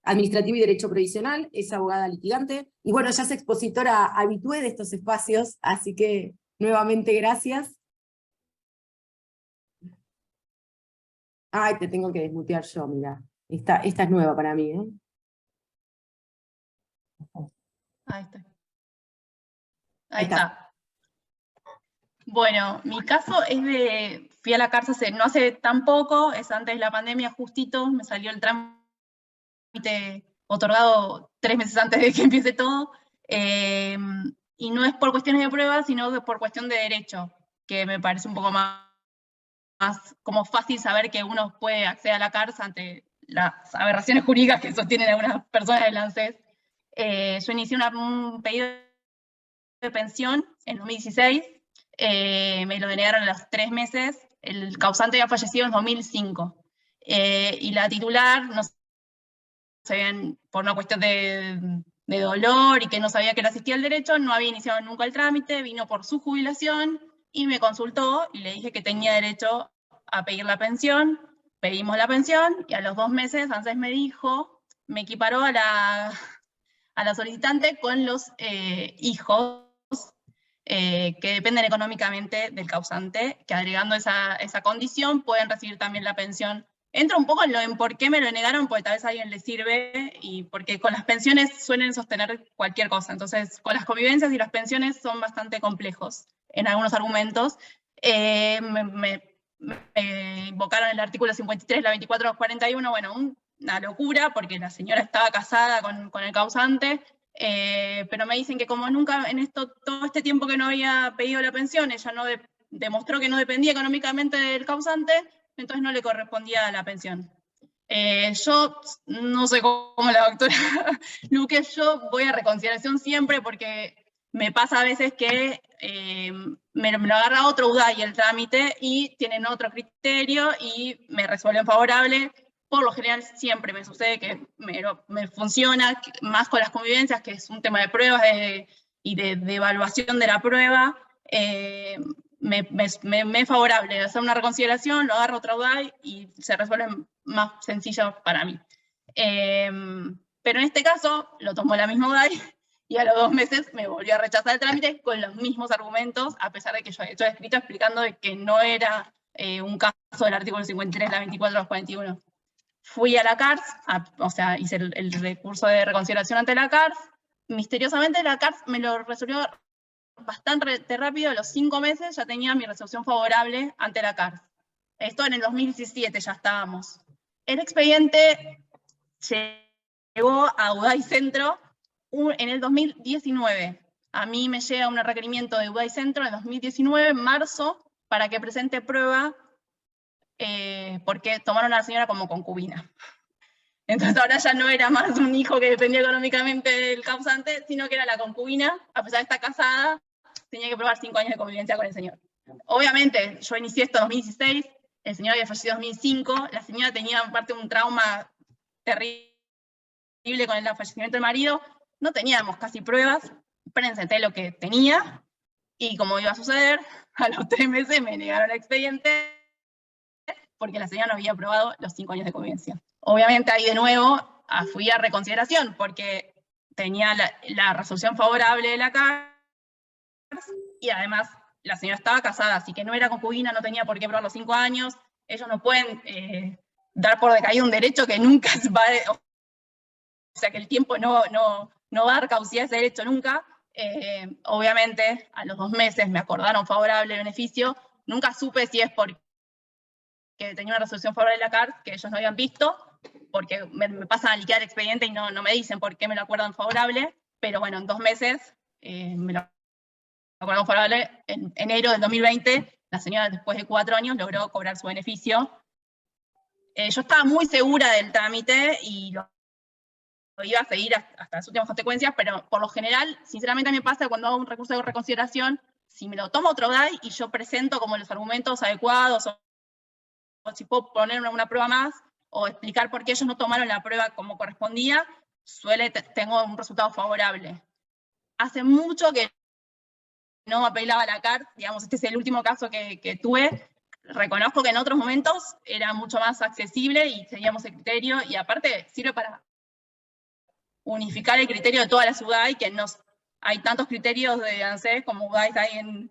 Administrativo y Derecho Provisional, es abogada litigante, y bueno, ya es expositora habitué de estos espacios, así que nuevamente gracias. Ay, te tengo que desmutear yo, mira. Esta es nueva para mí, ¿eh? Ahí está. Ahí está. Bueno, mi caso es fui a la cárcel no hace tan poco, es antes de la pandemia justito, me salió el trámite otorgado 3 meses antes de que empiece todo, y no es por cuestiones de prueba, sino por cuestión de derecho, que me parece un poco más como fácil saber que uno puede acceder a la cárcel ante las aberraciones jurídicas que sostienen algunas personas del ANSES. Yo inicié un pedido de pensión en 2016, me lo denegaron a los 3 meses, el causante había fallecido en 2005, y la titular, no sabían, por una cuestión de dolor y que no sabía que le asistía al derecho, no había iniciado nunca el trámite, vino por su jubilación y me consultó y le dije que tenía derecho a pedir la pensión, pedimos la pensión y a los 2 meses ANSES me dijo, me equiparó a la solicitante con los hijos que dependen económicamente del causante, que agregando esa condición pueden recibir también la pensión. Entro un poco en por qué me lo negaron, porque tal vez a alguien le sirve, y porque con las pensiones suelen sostener cualquier cosa. Entonces, con las convivencias y las pensiones son bastante complejos en algunos argumentos. Me invocaron el artículo 53, la 2441, bueno, una locura, porque la señora estaba casada con el causante, pero me dicen que como nunca todo este tiempo que no había pedido la pensión, ella no demostró que no dependía económicamente del causante, entonces no le correspondía la pensión. Yo no sé cómo la doctora Luque, yo voy a reconsideración siempre porque me pasa a veces que me lo agarra otro UDAI el trámite y tienen otro criterio y me resuelven favorable. Por lo general siempre me sucede que me funciona, más con las convivencias, que es un tema de pruebas y de evaluación de la prueba. Me es favorable hacer una reconsideración, lo agarro otra UDAI y se resuelve más sencillo para mí. Pero en este caso lo tomó la misma UDAI y a los 2 meses me volvió a rechazar el trámite con los mismos argumentos, a pesar de que yo he hecho escrito explicando de que no era un caso del artículo 53, la 2441. Fui a la CARS, o sea, hice el recurso de reconsideración ante la CARS. Misteriosamente la CARS me lo resolvió bastante rápido, a los 5 meses ya tenía mi resolución favorable ante la CARS. Esto en el 2017 ya estábamos. El expediente llegó a UDAI Centro en el 2019. A mí me llega un requerimiento de UDAI Centro en el 2019, en marzo, para que presente prueba porque tomaron a la señora como concubina. Entonces ahora ya no era más un hijo que dependía económicamente del causante, sino que era la concubina, a pesar de estar casada, tenía que probar 5 años de convivencia con el señor. Obviamente, yo inicié esto en 2016, el señor había fallecido en 2005, la señora tenía aparte un trauma terrible con el fallecimiento del marido, no teníamos casi pruebas, presenté lo que tenía, y como iba a suceder, a los 3 meses me negaron el expediente, porque la señora no había aprobado los 5 años de convivencia. Obviamente ahí de nuevo fui a reconsideración, porque tenía la resolución favorable de la CARS, y además la señora estaba casada, así que no era concubina, no tenía por qué probar los 5 años, ellos no pueden dar por decaído un derecho que nunca va a... O sea, que el tiempo no va a dar causidad a ese derecho nunca. Obviamente, a los 2 meses me acordaron favorable el beneficio, nunca supe si es porque que tenía una resolución favorable de la CARS que ellos no habían visto, porque me pasan a liquidar el expediente y no me dicen por qué me lo acuerdan favorable, pero bueno, en 2 meses me lo acuerdan favorable. En enero del 2020, la señora después de 4 años logró cobrar su beneficio. Yo estaba muy segura del trámite y lo iba a seguir hasta las últimas consecuencias, pero por lo general, sinceramente a mí me pasa cuando hago un recurso de reconsideración, si me lo toma otro DAI y yo presento como los argumentos adecuados, o si puedo poner una prueba más, o explicar por qué ellos no tomaron la prueba como correspondía, tengo un resultado favorable. Hace mucho que no apelaba a la CARS, digamos, este es el último caso que tuve. Reconozco que en otros momentos era mucho más accesible y seguíamos el criterio, y aparte sirve para unificar el criterio de toda la UDAI, que hay tantos criterios de ANSES como UDAI hay en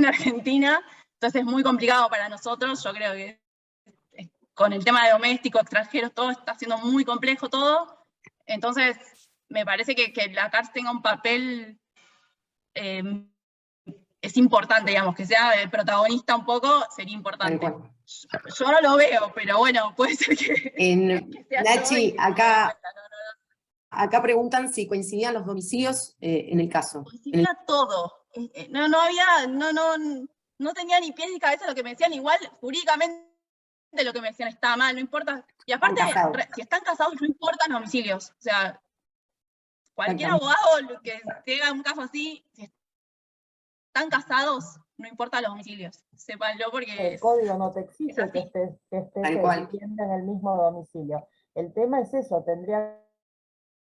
Argentina, entonces es muy complicado para nosotros. Yo creo que con el tema de domésticos, extranjeros, todo está siendo muy complejo todo, entonces me parece que la CARS tenga un papel, es importante, digamos, que sea el protagonista un poco, sería importante. Yo no lo veo, pero bueno, puede ser que sea Nachi, acá preguntan si coincidían los domicilios en el caso. Coincidía todo. No tenía ni pies ni cabeza lo que me decían, igual jurídicamente lo que me decían estaba mal, no importa. Y aparte, si están casados, no importan los domicilios. O sea, cualquier abogado que tenga un caso así, si están casados, no importa los domicilios. Sépanlo porque el código no te exige que estés viviendo en el mismo domicilio. El tema es eso, tendría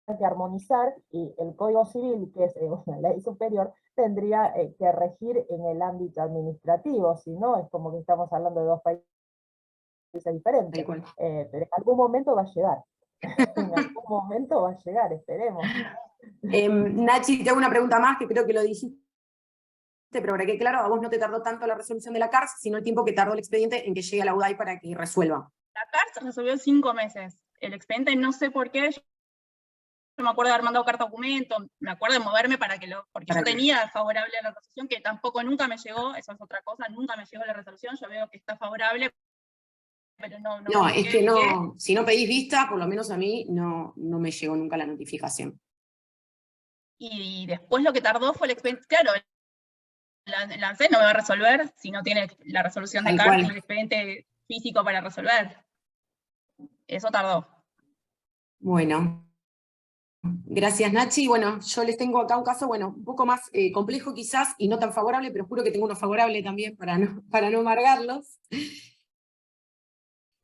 que armonizar, y el Código Civil, que es una ley superior, tendría que regir en el ámbito administrativo, si no es como que estamos hablando de 2 países diferentes. Pero en algún momento va a llegar. En algún momento va a llegar, esperemos. Nachi, te hago una pregunta más, que creo que lo dijiste, pero para que claro, a vos no te tardó tanto la resolución de la CARS, sino el tiempo que tardó el expediente en que llegue a la UDAI para que resuelva. La CARS resolvió en 5 meses. El expediente no sé por qué. Yo me acuerdo de haber mandado carta documento, me acuerdo de moverme porque yo tenía favorable a la resolución, que tampoco nunca me llegó, eso es otra cosa, nunca me llegó la resolución. Yo veo que está favorable, pero no. No, es que no, si no pedís vista, por lo menos a mí no me llegó nunca la notificación. Y después lo que tardó fue el expediente. Claro, la ANSES no me va a resolver si no tiene la resolución de CARS y el expediente físico para resolver. Eso tardó. Bueno. Gracias, Nachi. Bueno, yo les tengo acá un caso, bueno, un poco más complejo quizás, y no tan favorable, pero juro que tengo uno favorable también para no amargarlos.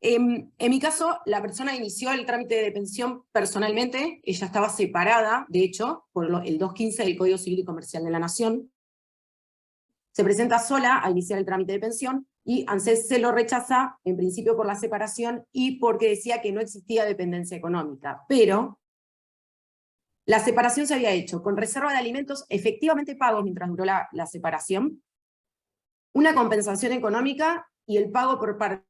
En mi caso, la persona inició el trámite de pensión personalmente, ella estaba separada, de hecho, por el 215 del Código Civil y Comercial de la Nación. Se presenta sola a iniciar el trámite de pensión, y ANSES se lo rechaza, en principio por la separación, y porque decía que no existía dependencia económica, pero la separación se había hecho con reserva de alimentos efectivamente pagos mientras duró la separación, una compensación económica y el pago por parte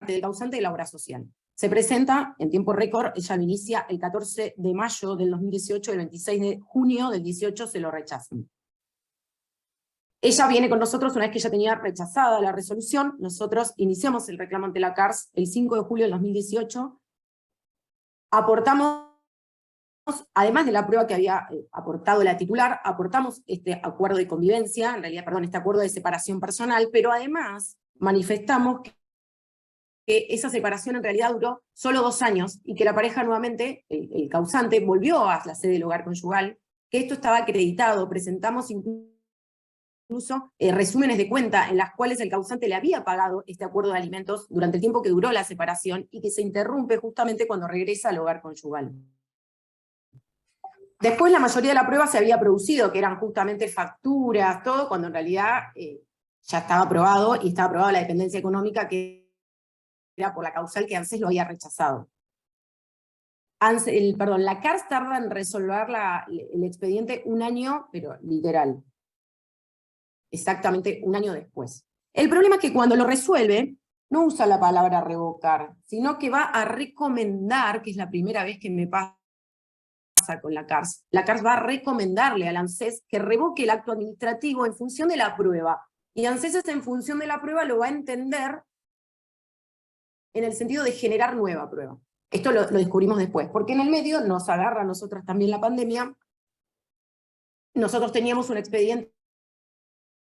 del causante de la obra social. Se presenta en tiempo récord, ella lo inicia el 14 de mayo del 2018, el 26 de junio del 18 se lo rechazan. Ella viene con nosotros una vez que ya tenía rechazada la resolución, nosotros iniciamos el reclamo ante la CARS el 5 de julio del 2018, aportamos, además de la prueba que había aportado la titular, aportamos este acuerdo de convivencia, en realidad, perdón, este acuerdo de separación personal, pero además manifestamos que esa separación en realidad duró solo 2 años, y que la pareja nuevamente, el causante, volvió a la sede del hogar conyugal, que esto estaba acreditado, presentamos incluso resúmenes de cuenta en las cuales el causante le había pagado este acuerdo de alimentos durante el tiempo que duró la separación, y que se interrumpe justamente cuando regresa al hogar conyugal. Después la mayoría de la prueba se había producido, que eran justamente facturas, todo, cuando en realidad ya estaba aprobado, y estaba aprobada la dependencia económica, que era por la causal que ANSES lo había rechazado. La CARS tarda en resolver el expediente 1 año, pero literal. Exactamente 1 año después. El problema es que cuando lo resuelve, no usa la palabra revocar, sino que va a recomendar, que es la primera vez que me pasa con la CARS. La CARS va a recomendarle al ANSES que revoque el acto administrativo en función de la prueba. Y ANSES en función de la prueba lo va a entender en el sentido de generar nueva prueba. Esto lo descubrimos después, porque en el medio nos agarra a nosotras también la pandemia. Nosotros teníamos un expediente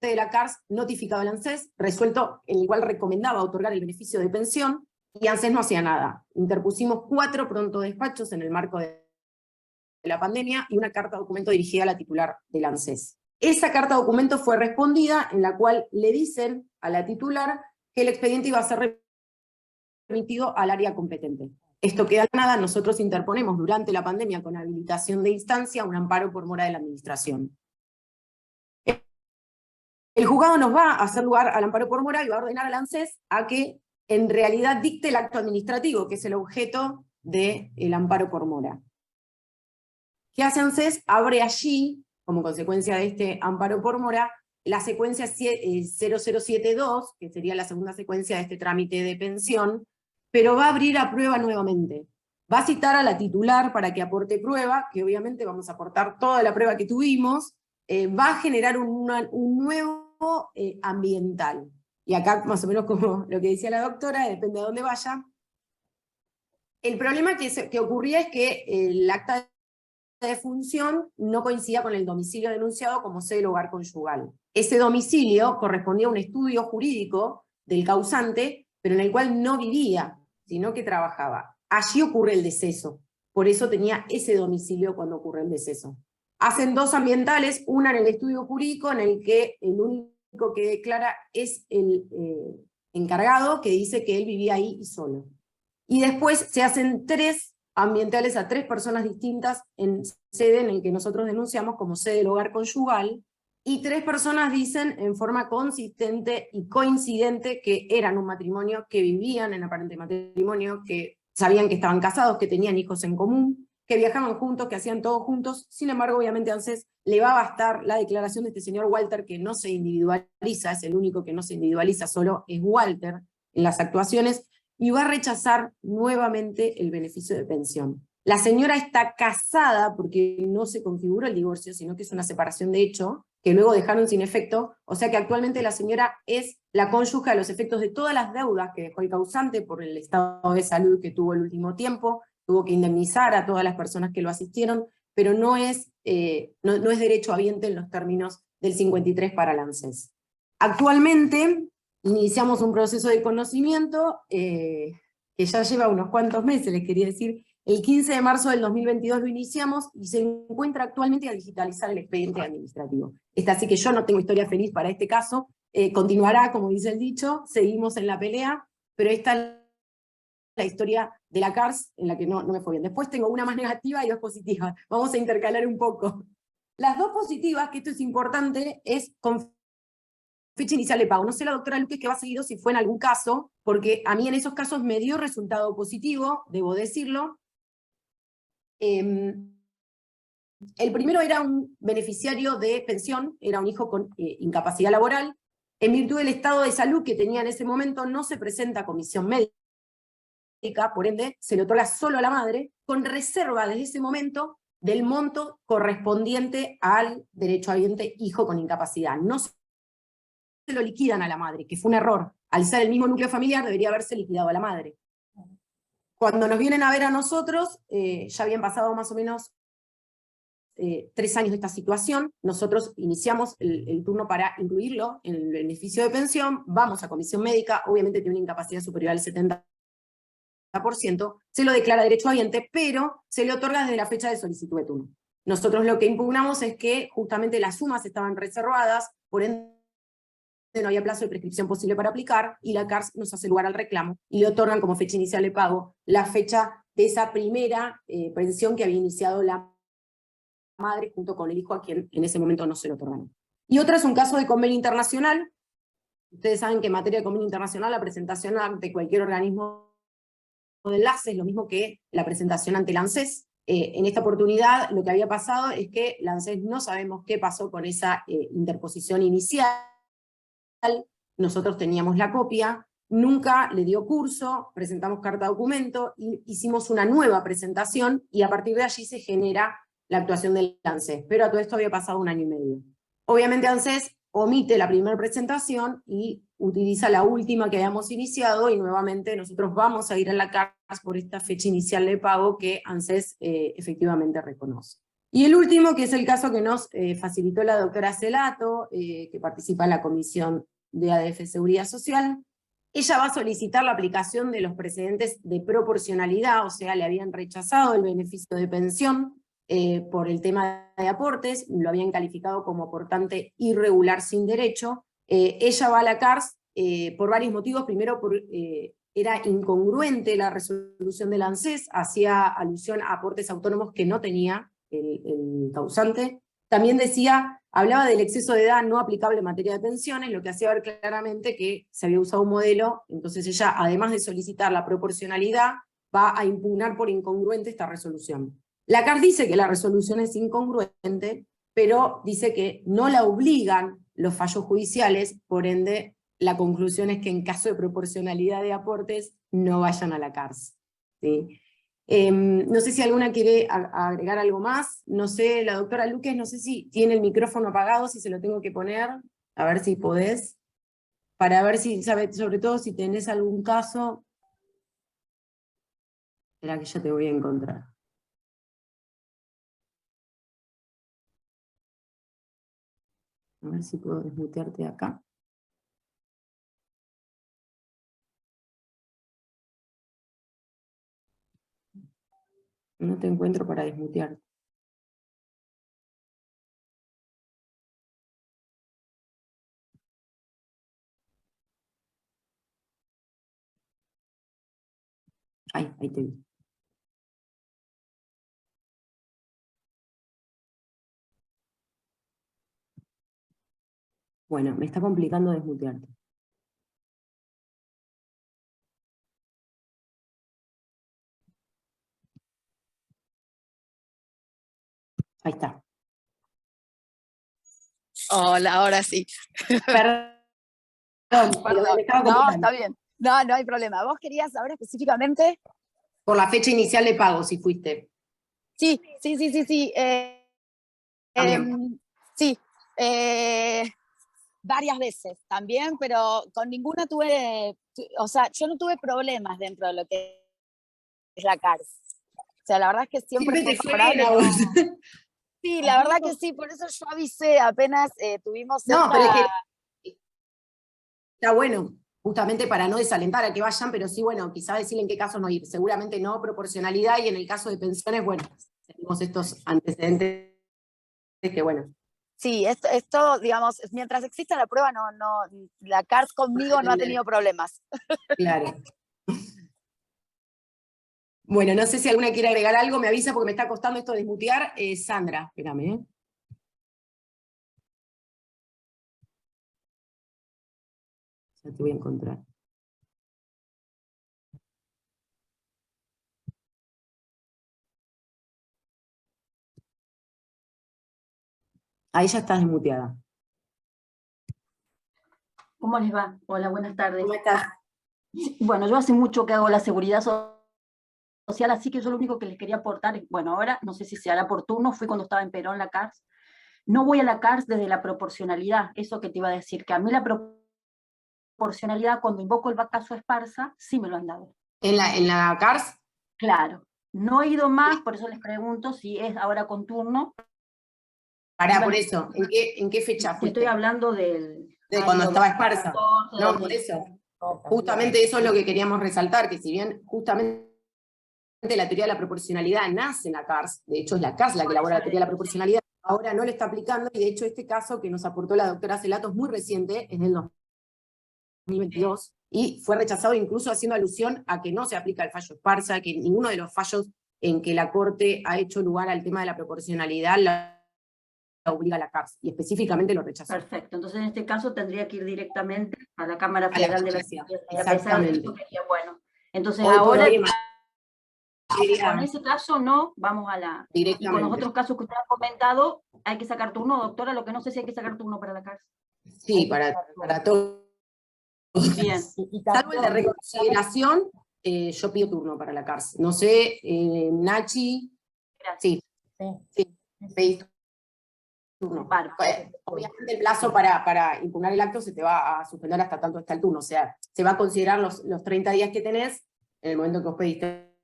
de la CARS notificado al ANSES, resuelto, en el cual recomendaba otorgar el beneficio de pensión, y ANSES no hacía nada. Interpusimos 4 pronto-despachos en el marco de la pandemia y una carta documento dirigida a la titular del ANSES. Esa carta documento fue respondida, en la cual le dicen a la titular que el expediente iba a ser remitido al área competente. Esto queda nada, nosotros interponemos durante la pandemia con habilitación de instancia un amparo por mora de la administración. El juzgado nos va a hacer lugar al amparo por mora y va a ordenar al ANSES a que en realidad dicte el acto administrativo, que es el objeto del amparo por mora. ¿Qué hace ANSES? Abre allí, como consecuencia de este amparo por mora, la secuencia 0072, que sería la segunda secuencia de este trámite de pensión, pero va a abrir a prueba nuevamente. Va a citar a la titular para que aporte prueba, que obviamente vamos a aportar toda la prueba que tuvimos, va a generar un nuevo ambiental. Y acá, más o menos como lo que decía la doctora, depende de dónde vaya. El problema que ocurría es que el acta de función no coincidía con el domicilio denunciado como sede del hogar conyugal. Ese domicilio correspondía a un estudio jurídico del causante, pero en el cual no vivía, sino que trabajaba. Allí ocurre el deceso, por eso tenía ese domicilio cuando ocurre el deceso. Hacen 2 ambientales, una en el estudio jurídico, en el que el único que declara es el encargado, que dice que él vivía ahí y solo. Y después se hacen 3 ambientales a 3 personas distintas en sede en el que nosotros denunciamos como sede del hogar conyugal, y 3 personas dicen en forma consistente y coincidente que eran un matrimonio, que vivían en aparente matrimonio, que sabían que estaban casados, que tenían hijos en común, que viajaban juntos, que hacían todo juntos. Sin embargo, obviamente a ANSES le va a bastar la declaración de este señor Walter, que no se individualiza, es el único que no se individualiza, solo es Walter en las actuaciones, y va a rechazar nuevamente el beneficio de pensión. La señora está casada porque no se configuró el divorcio, sino que es una separación de hecho, que luego dejaron sin efecto, o sea que actualmente la señora es la cónyuge a los efectos de todas las deudas que dejó el causante por el estado de salud que tuvo el último tiempo, tuvo que indemnizar a todas las personas que lo asistieron, pero no es derechohabiente en los términos del 53 para el ANSES. Actualmente iniciamos un proceso de conocimiento que ya lleva unos cuantos meses, les quería decir. El 15 de marzo del 2022 lo iniciamos y se encuentra actualmente a digitalizar el expediente administrativo. Así que yo no tengo historia feliz para este caso, continuará, como dice el dicho, seguimos en la pelea, pero esta es la historia de la CARS en la que no me fue bien. Después tengo una más negativa y 2 positivas. Vamos a intercalar un poco. Las 2 positivas, que esto es importante, es con fecha inicial de pago. No sé la doctora Luque qué va seguido si fue en algún caso, porque a mí en esos casos me dio resultado positivo, debo decirlo. El primero era un beneficiario de pensión, era un hijo con incapacidad laboral. En virtud del estado de salud que tenía en ese momento, no se presenta comisión médica, por ende se le otorga solo a la madre, con reserva desde ese momento del monto correspondiente al derechohabiente hijo con incapacidad. No se lo liquidan a la madre, que fue un error. Al ser el mismo núcleo familiar debería haberse liquidado a la madre. Cuando nos vienen a ver a nosotros, ya habían pasado más o menos 3 años de esta situación, nosotros iniciamos el turno para incluirlo en el beneficio de pensión, vamos a comisión médica, obviamente tiene una incapacidad superior al 70%, se lo declara derechohabiente, pero se le otorga desde la fecha de solicitud de turno. Nosotros lo que impugnamos es que justamente las sumas estaban reservadas, por ende no había plazo de prescripción posible para aplicar, y la CARS nos hace lugar al reclamo, y le otorgan como fecha inicial de pago la fecha de esa primera pensión que había iniciado la madre junto con el hijo, a quien en ese momento no se lo otorgaron. Y otra es un caso de convenio internacional. Ustedes saben que en materia de convenio internacional la presentación ante cualquier organismo de enlace es lo mismo que la presentación ante el ANSES. En esta oportunidad lo que había pasado es que la ANSES no sabemos qué pasó con esa interposición inicial. Nosotros teníamos la copia, nunca le dio curso, presentamos carta documento, hicimos una nueva presentación y a partir de allí se genera la actuación del ANSES, pero a todo esto había pasado 1 año y medio. Obviamente ANSES omite la primera presentación y utiliza la última que habíamos iniciado, y nuevamente nosotros vamos a ir a la CARS por esta fecha inicial de pago que ANSES efectivamente reconoce. Y el último, que es el caso que nos facilitó la doctora Celato, que participa en la Comisión de ADF Seguridad Social. Ella va a solicitar la aplicación de los precedentes de proporcionalidad, o sea, le habían rechazado el beneficio de pensión por el tema de aportes, lo habían calificado como aportante irregular sin derecho. Ella va a la CARS por varios motivos. Primero, era incongruente la resolución del ANSES, hacía alusión a aportes autónomos que no tenía el causante. También hablaba del exceso de edad no aplicable en materia de pensiones, lo que hacía ver claramente que se había usado un modelo. Entonces ella, además de solicitar la proporcionalidad, va a impugnar por incongruente esta resolución. La CARS dice que la resolución es incongruente, pero dice que no la obligan los fallos judiciales, por ende la conclusión es que en caso de proporcionalidad de aportes no vayan a la CARS, ¿sí? No sé si alguna quiere agregar algo más. No sé, la doctora Luques, no sé si tiene el micrófono apagado, si se lo tengo que poner, a ver si podés, para ver si, sobre todo si tenés algún caso. Espera que ya te voy a encontrar. A ver si puedo desmutearte de acá. No te encuentro para desmutear. Ahí te vi. Bueno, me está complicando desmutearte. Ahí está. Hola, ahora sí. Perdón, Perdón. me estaba No, complicando. está bien. No, no hay problema. ¿Vos querías saber específicamente? Por la fecha inicial de pago, si fuiste. Sí. También. Sí. Varias veces también, pero con ninguna o sea, yo no tuve problemas dentro de lo que es la CARS. O sea, la verdad es que siempre fue te fue favorable. bien a vos. Sí, la verdad que sí, por eso yo avisé apenas tuvimos No, esta... pero es que está bueno, justamente para no desalentar a que vayan, pero sí, bueno, quizá decirle en qué casos no ir. Seguramente no proporcionalidad, y en el caso de pensiones, bueno, tenemos estos antecedentes que, bueno. Sí, esto, digamos, mientras exista la prueba, la CARS conmigo no ha tenido problemas. Claro. Bueno, no sé si alguna quiere agregar algo, me avisa porque me está costando esto de desmutear. Sandra, espérame. Ya te voy a encontrar. Ahí ya estás desmuteada. ¿Cómo les va? Hola, buenas tardes. ¿Cómo estás? Bueno, yo hace mucho que hago la seguridad social, así que yo lo único que les quería aportar, bueno, ahora no sé si se hará por turno, fui cuando estaba en Perón la CARS. No voy a la CARS desde la proporcionalidad, eso que te iba a decir, que a mí la proporcionalidad, cuando invoco el caso Esparza, sí me lo han dado. ¿En la CARS? Claro. No he ido más, por eso les pregunto si es ahora con turno. Pará, por eso, ¿en qué fecha Te fuiste? estoy hablando de cuando estaba Esparza. No, por 2014. eso. Justamente eso es lo que queríamos resaltar, que si bien justamente la teoría de la proporcionalidad nace en la CARS, de hecho es la CARS la que elabora la teoría de la proporcionalidad, ahora no le está aplicando, y de hecho este caso que nos aportó la doctora Celato es muy reciente, es del 2022, y fue rechazado incluso haciendo alusión a que no se aplica el fallo Esparza, que ninguno de los fallos en que la Corte ha hecho lugar al tema de la proporcionalidad la obliga a la CARS, y específicamente lo rechazó. Perfecto, entonces en este caso tendría que ir directamente a la Cámara Federal de la Justicia. y a pesar de Exactamente. esto quería, bueno, entonces Hoy por ahora hoy, con ese caso no, vamos a la... Y con los otros casos que usted ha comentado, hay que sacar turno, doctora, lo que no sé si hay que sacar turno para la CARS. Sí, para todos. Bien. Salvo el de reconsideración, yo pido turno para la CARS. No sé, Nachi. Gracias. Sí. turno. Bárbaro. Obviamente el plazo para impugnar el acto se te va a suspender hasta tanto está el turno, o sea, se va a considerar los 30 días que tenés en el momento que vos pediste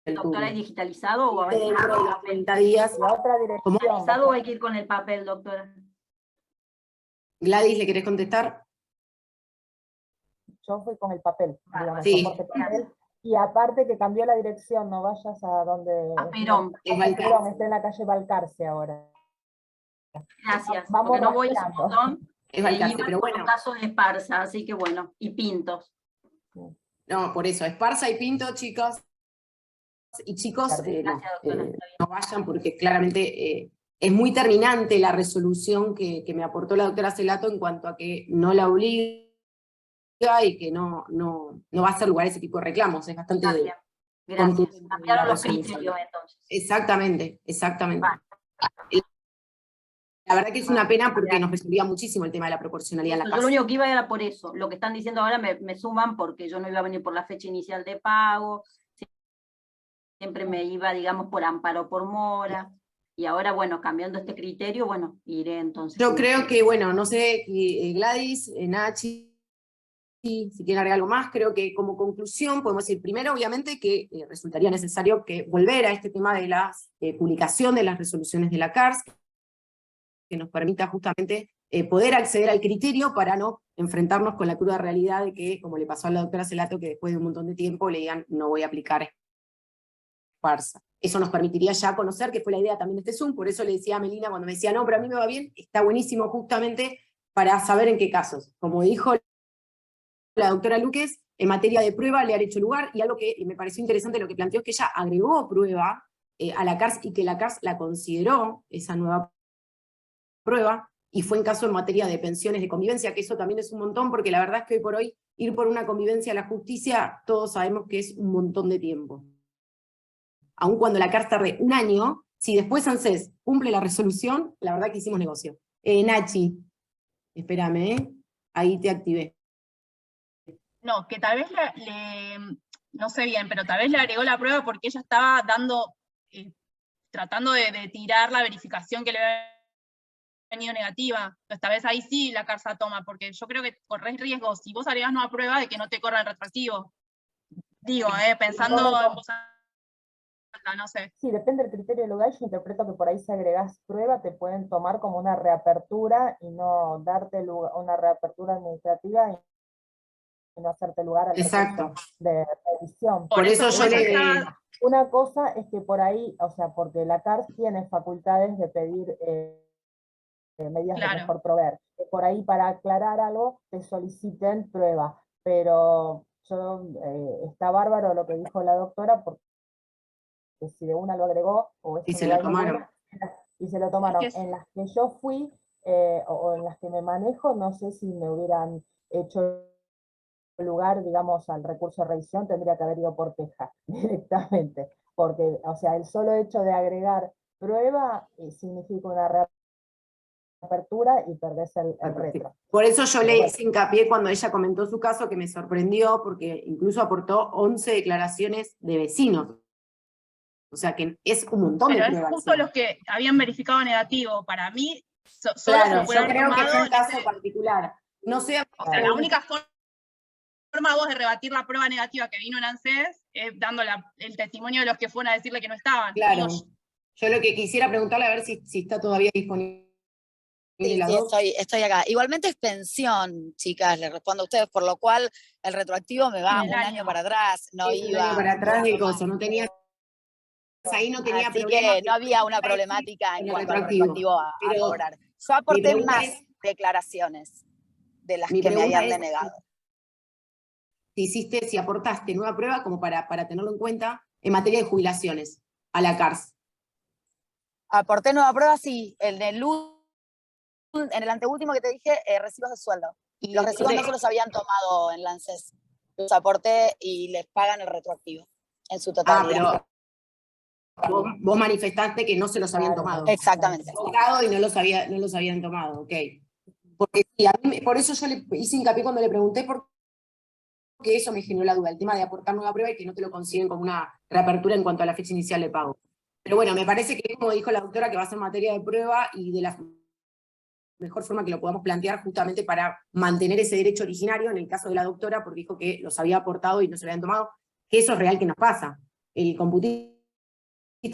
el turno. Doctora, ¿es digitalizado o Dentro de los 30 días, La otra dirección, digitalizado o hay que ir con el papel, doctora? Gladys, ¿le querés contestar? yo fui con el papel, digamos, Sí. soporte papel. Y aparte que cambió la dirección, no vayas a donde... A Perón. Es Balcarce. Perón, está en la calle Balcarce ahora. Gracias, Vamos porque no voy un rastreando. montón. Es Balcarce, Iba pero con bueno. los casos de Esparza, así que bueno, y Pintos. No, por eso, Esparza y Pinto, chicos. Y chicos, Gracias, doctora. no vayan porque claramente es muy terminante la resolución que me aportó la doctora Celato en cuanto a que no la obliga y que no va a hacer lugar a ese tipo de reclamos. Es bastante... Está bien. Gracias. contundente Cambiaron la los resolución. criterios entonces. Exactamente, exactamente. Vale. La verdad que es una pena porque nos resolvía muchísimo el tema de la proporcionalidad en la Yo casa. lo único que iba era por eso. Lo que están diciendo ahora me suman porque yo no iba a venir por la fecha inicial de pago, siempre me iba, digamos, por amparo por mora, y ahora, bueno, cambiando este criterio, bueno, iré entonces. Yo creo que, bueno, no sé, Gladys, Nachi, si quieren agregar algo más, creo que como conclusión podemos decir primero, obviamente, que resultaría necesario que volver a este tema de la publicación de las resoluciones de la CARS, que nos permita justamente poder acceder al criterio para no enfrentarnos con la cruda realidad de que, como le pasó a la doctora Celato, que después de un montón de tiempo le digan no voy a aplicar Esparza. Eso nos permitiría ya conocer, que fue la idea también de este Zoom, por eso le decía a Melina cuando me decía no, pero a mí me va bien, está buenísimo justamente para saber en qué casos. Como dijo la doctora Luques, en materia de prueba le han hecho lugar, y algo que me pareció interesante lo que planteó es que ella agregó prueba a la CARS y que la CARS la consideró esa nueva prueba, y fue en caso en materia de pensiones de convivencia, que eso también es un montón, porque la verdad es que hoy por hoy ir por una convivencia a la justicia, todos sabemos que es un montón de tiempo. Aun cuando la CARS tarde un año, si después ANSES cumple la resolución, la verdad que hicimos negocio. Nachi, espérame, ahí te activé. No, que tal vez no sé bien, pero tal vez le agregó la prueba porque ella estaba tratando de tirar la verificación que le había venido negativa. Esta vez ahí sí la CARSA toma, porque yo creo que corres riesgo, si vos agregás nueva prueba, de que no te corra el retroactivo. Digo, pensando en voz alta, no sé. Sí, depende del criterio del lugar. Yo interpreto que por ahí si agregás prueba te pueden tomar como una reapertura y no darte una reapertura administrativa y no hacerte lugar al Exacto. recurso de revisión. Por eso yo le... Una cosa es que por ahí, o sea, porque la CARS tiene facultades de pedir medidas de mejor proveer. Por ahí para aclarar algo te soliciten prueba, pero está bárbaro lo que dijo la doctora, porque si de una lo agregó, o y se lo tomaron. Y se lo tomaron. En las que yo fui, o en las que me manejo, no sé si me hubieran hecho lugar, digamos, al recurso de revisión, tendría que haber ido por queja directamente, porque, o sea, el solo hecho de agregar prueba significa una reapertura y perdés el retro. Por eso yo le hice hincapié cuando ella comentó su caso, que me sorprendió, porque incluso aportó 11 declaraciones de vecinos. O sea que es un montón de pruebas. Pero es justo los que habían verificado negativo. Para mí, solo claro, se puede yo creo que fue un caso ese particular. No sé. O sea, la única forma vos de rebatir la prueba negativa que vino en ANSES es dando el testimonio de los que fueron a decirle que no estaban. Claro. Yo lo que quisiera preguntarle a ver si está todavía disponible. Sí, estoy acá. Igualmente es pensión, chicas, les respondo a ustedes, por lo cual el retroactivo me va un año para atrás. No iba. Un año para atrás de cosas, no tenía. Ahí no tenía así problema. Que no había una problemática en cuanto al retroactivo a cobrar. Yo aporté más declaraciones de las que me habían denegado. Si aportaste nueva prueba como para tenerlo en cuenta en materia de jubilaciones a la CARS. Aporté nueva prueba, sí, en el anteúltimo que te dije, recibos de sueldo. Y los recibos no se los habían tomado en la ANSES. Los aporté y les pagan el retroactivo en su totalidad. Pero vos manifestaste que no se los habían tomado. Exactamente. Y no los habían tomado, ok. Porque sí, por eso yo le hice hincapié cuando le pregunté, porque eso me generó la duda, el tema de aportar nueva prueba y que no te lo consiguen como una reapertura en cuanto a la fecha inicial de pago. Pero bueno, me parece que, como dijo la doctora, que va a ser materia de prueba y de la mejor forma que lo podamos plantear justamente para mantener ese derecho originario, en el caso de la doctora, porque dijo que los había aportado y no se lo habían tomado, que eso es real que nos pasa. El computista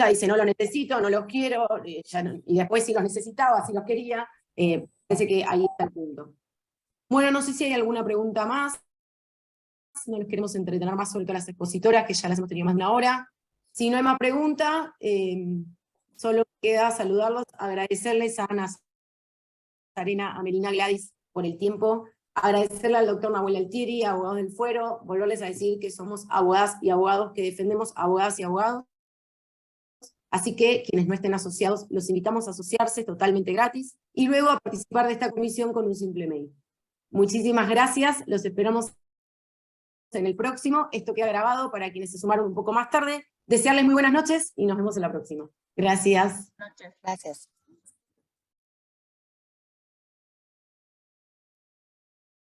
dice, no lo necesito, no los quiero, y después si los necesitaba, si los quería, parece que ahí está el punto. Bueno, no sé si hay alguna pregunta más. No les queremos entretener más sobre todas las expositoras, que ya las hemos tenido más de una hora. Si no hay más pregunta, solo queda saludarlos, agradecerles a Ana Sarena, a Melina Gladys por el tiempo, agradecerle al doctor Nahuel Altieri, abogados del Fuero, volverles a decir que somos abogadas y abogados que defendemos abogadas y abogados. Así que quienes no estén asociados, los invitamos a asociarse totalmente gratis, y luego a participar de esta comisión con un simple mail. Muchísimas gracias, los esperamos en el próximo. Esto queda grabado para quienes se sumaron un poco más tarde. Desearles muy buenas noches y nos vemos en la próxima. Gracias. Noches. Gracias.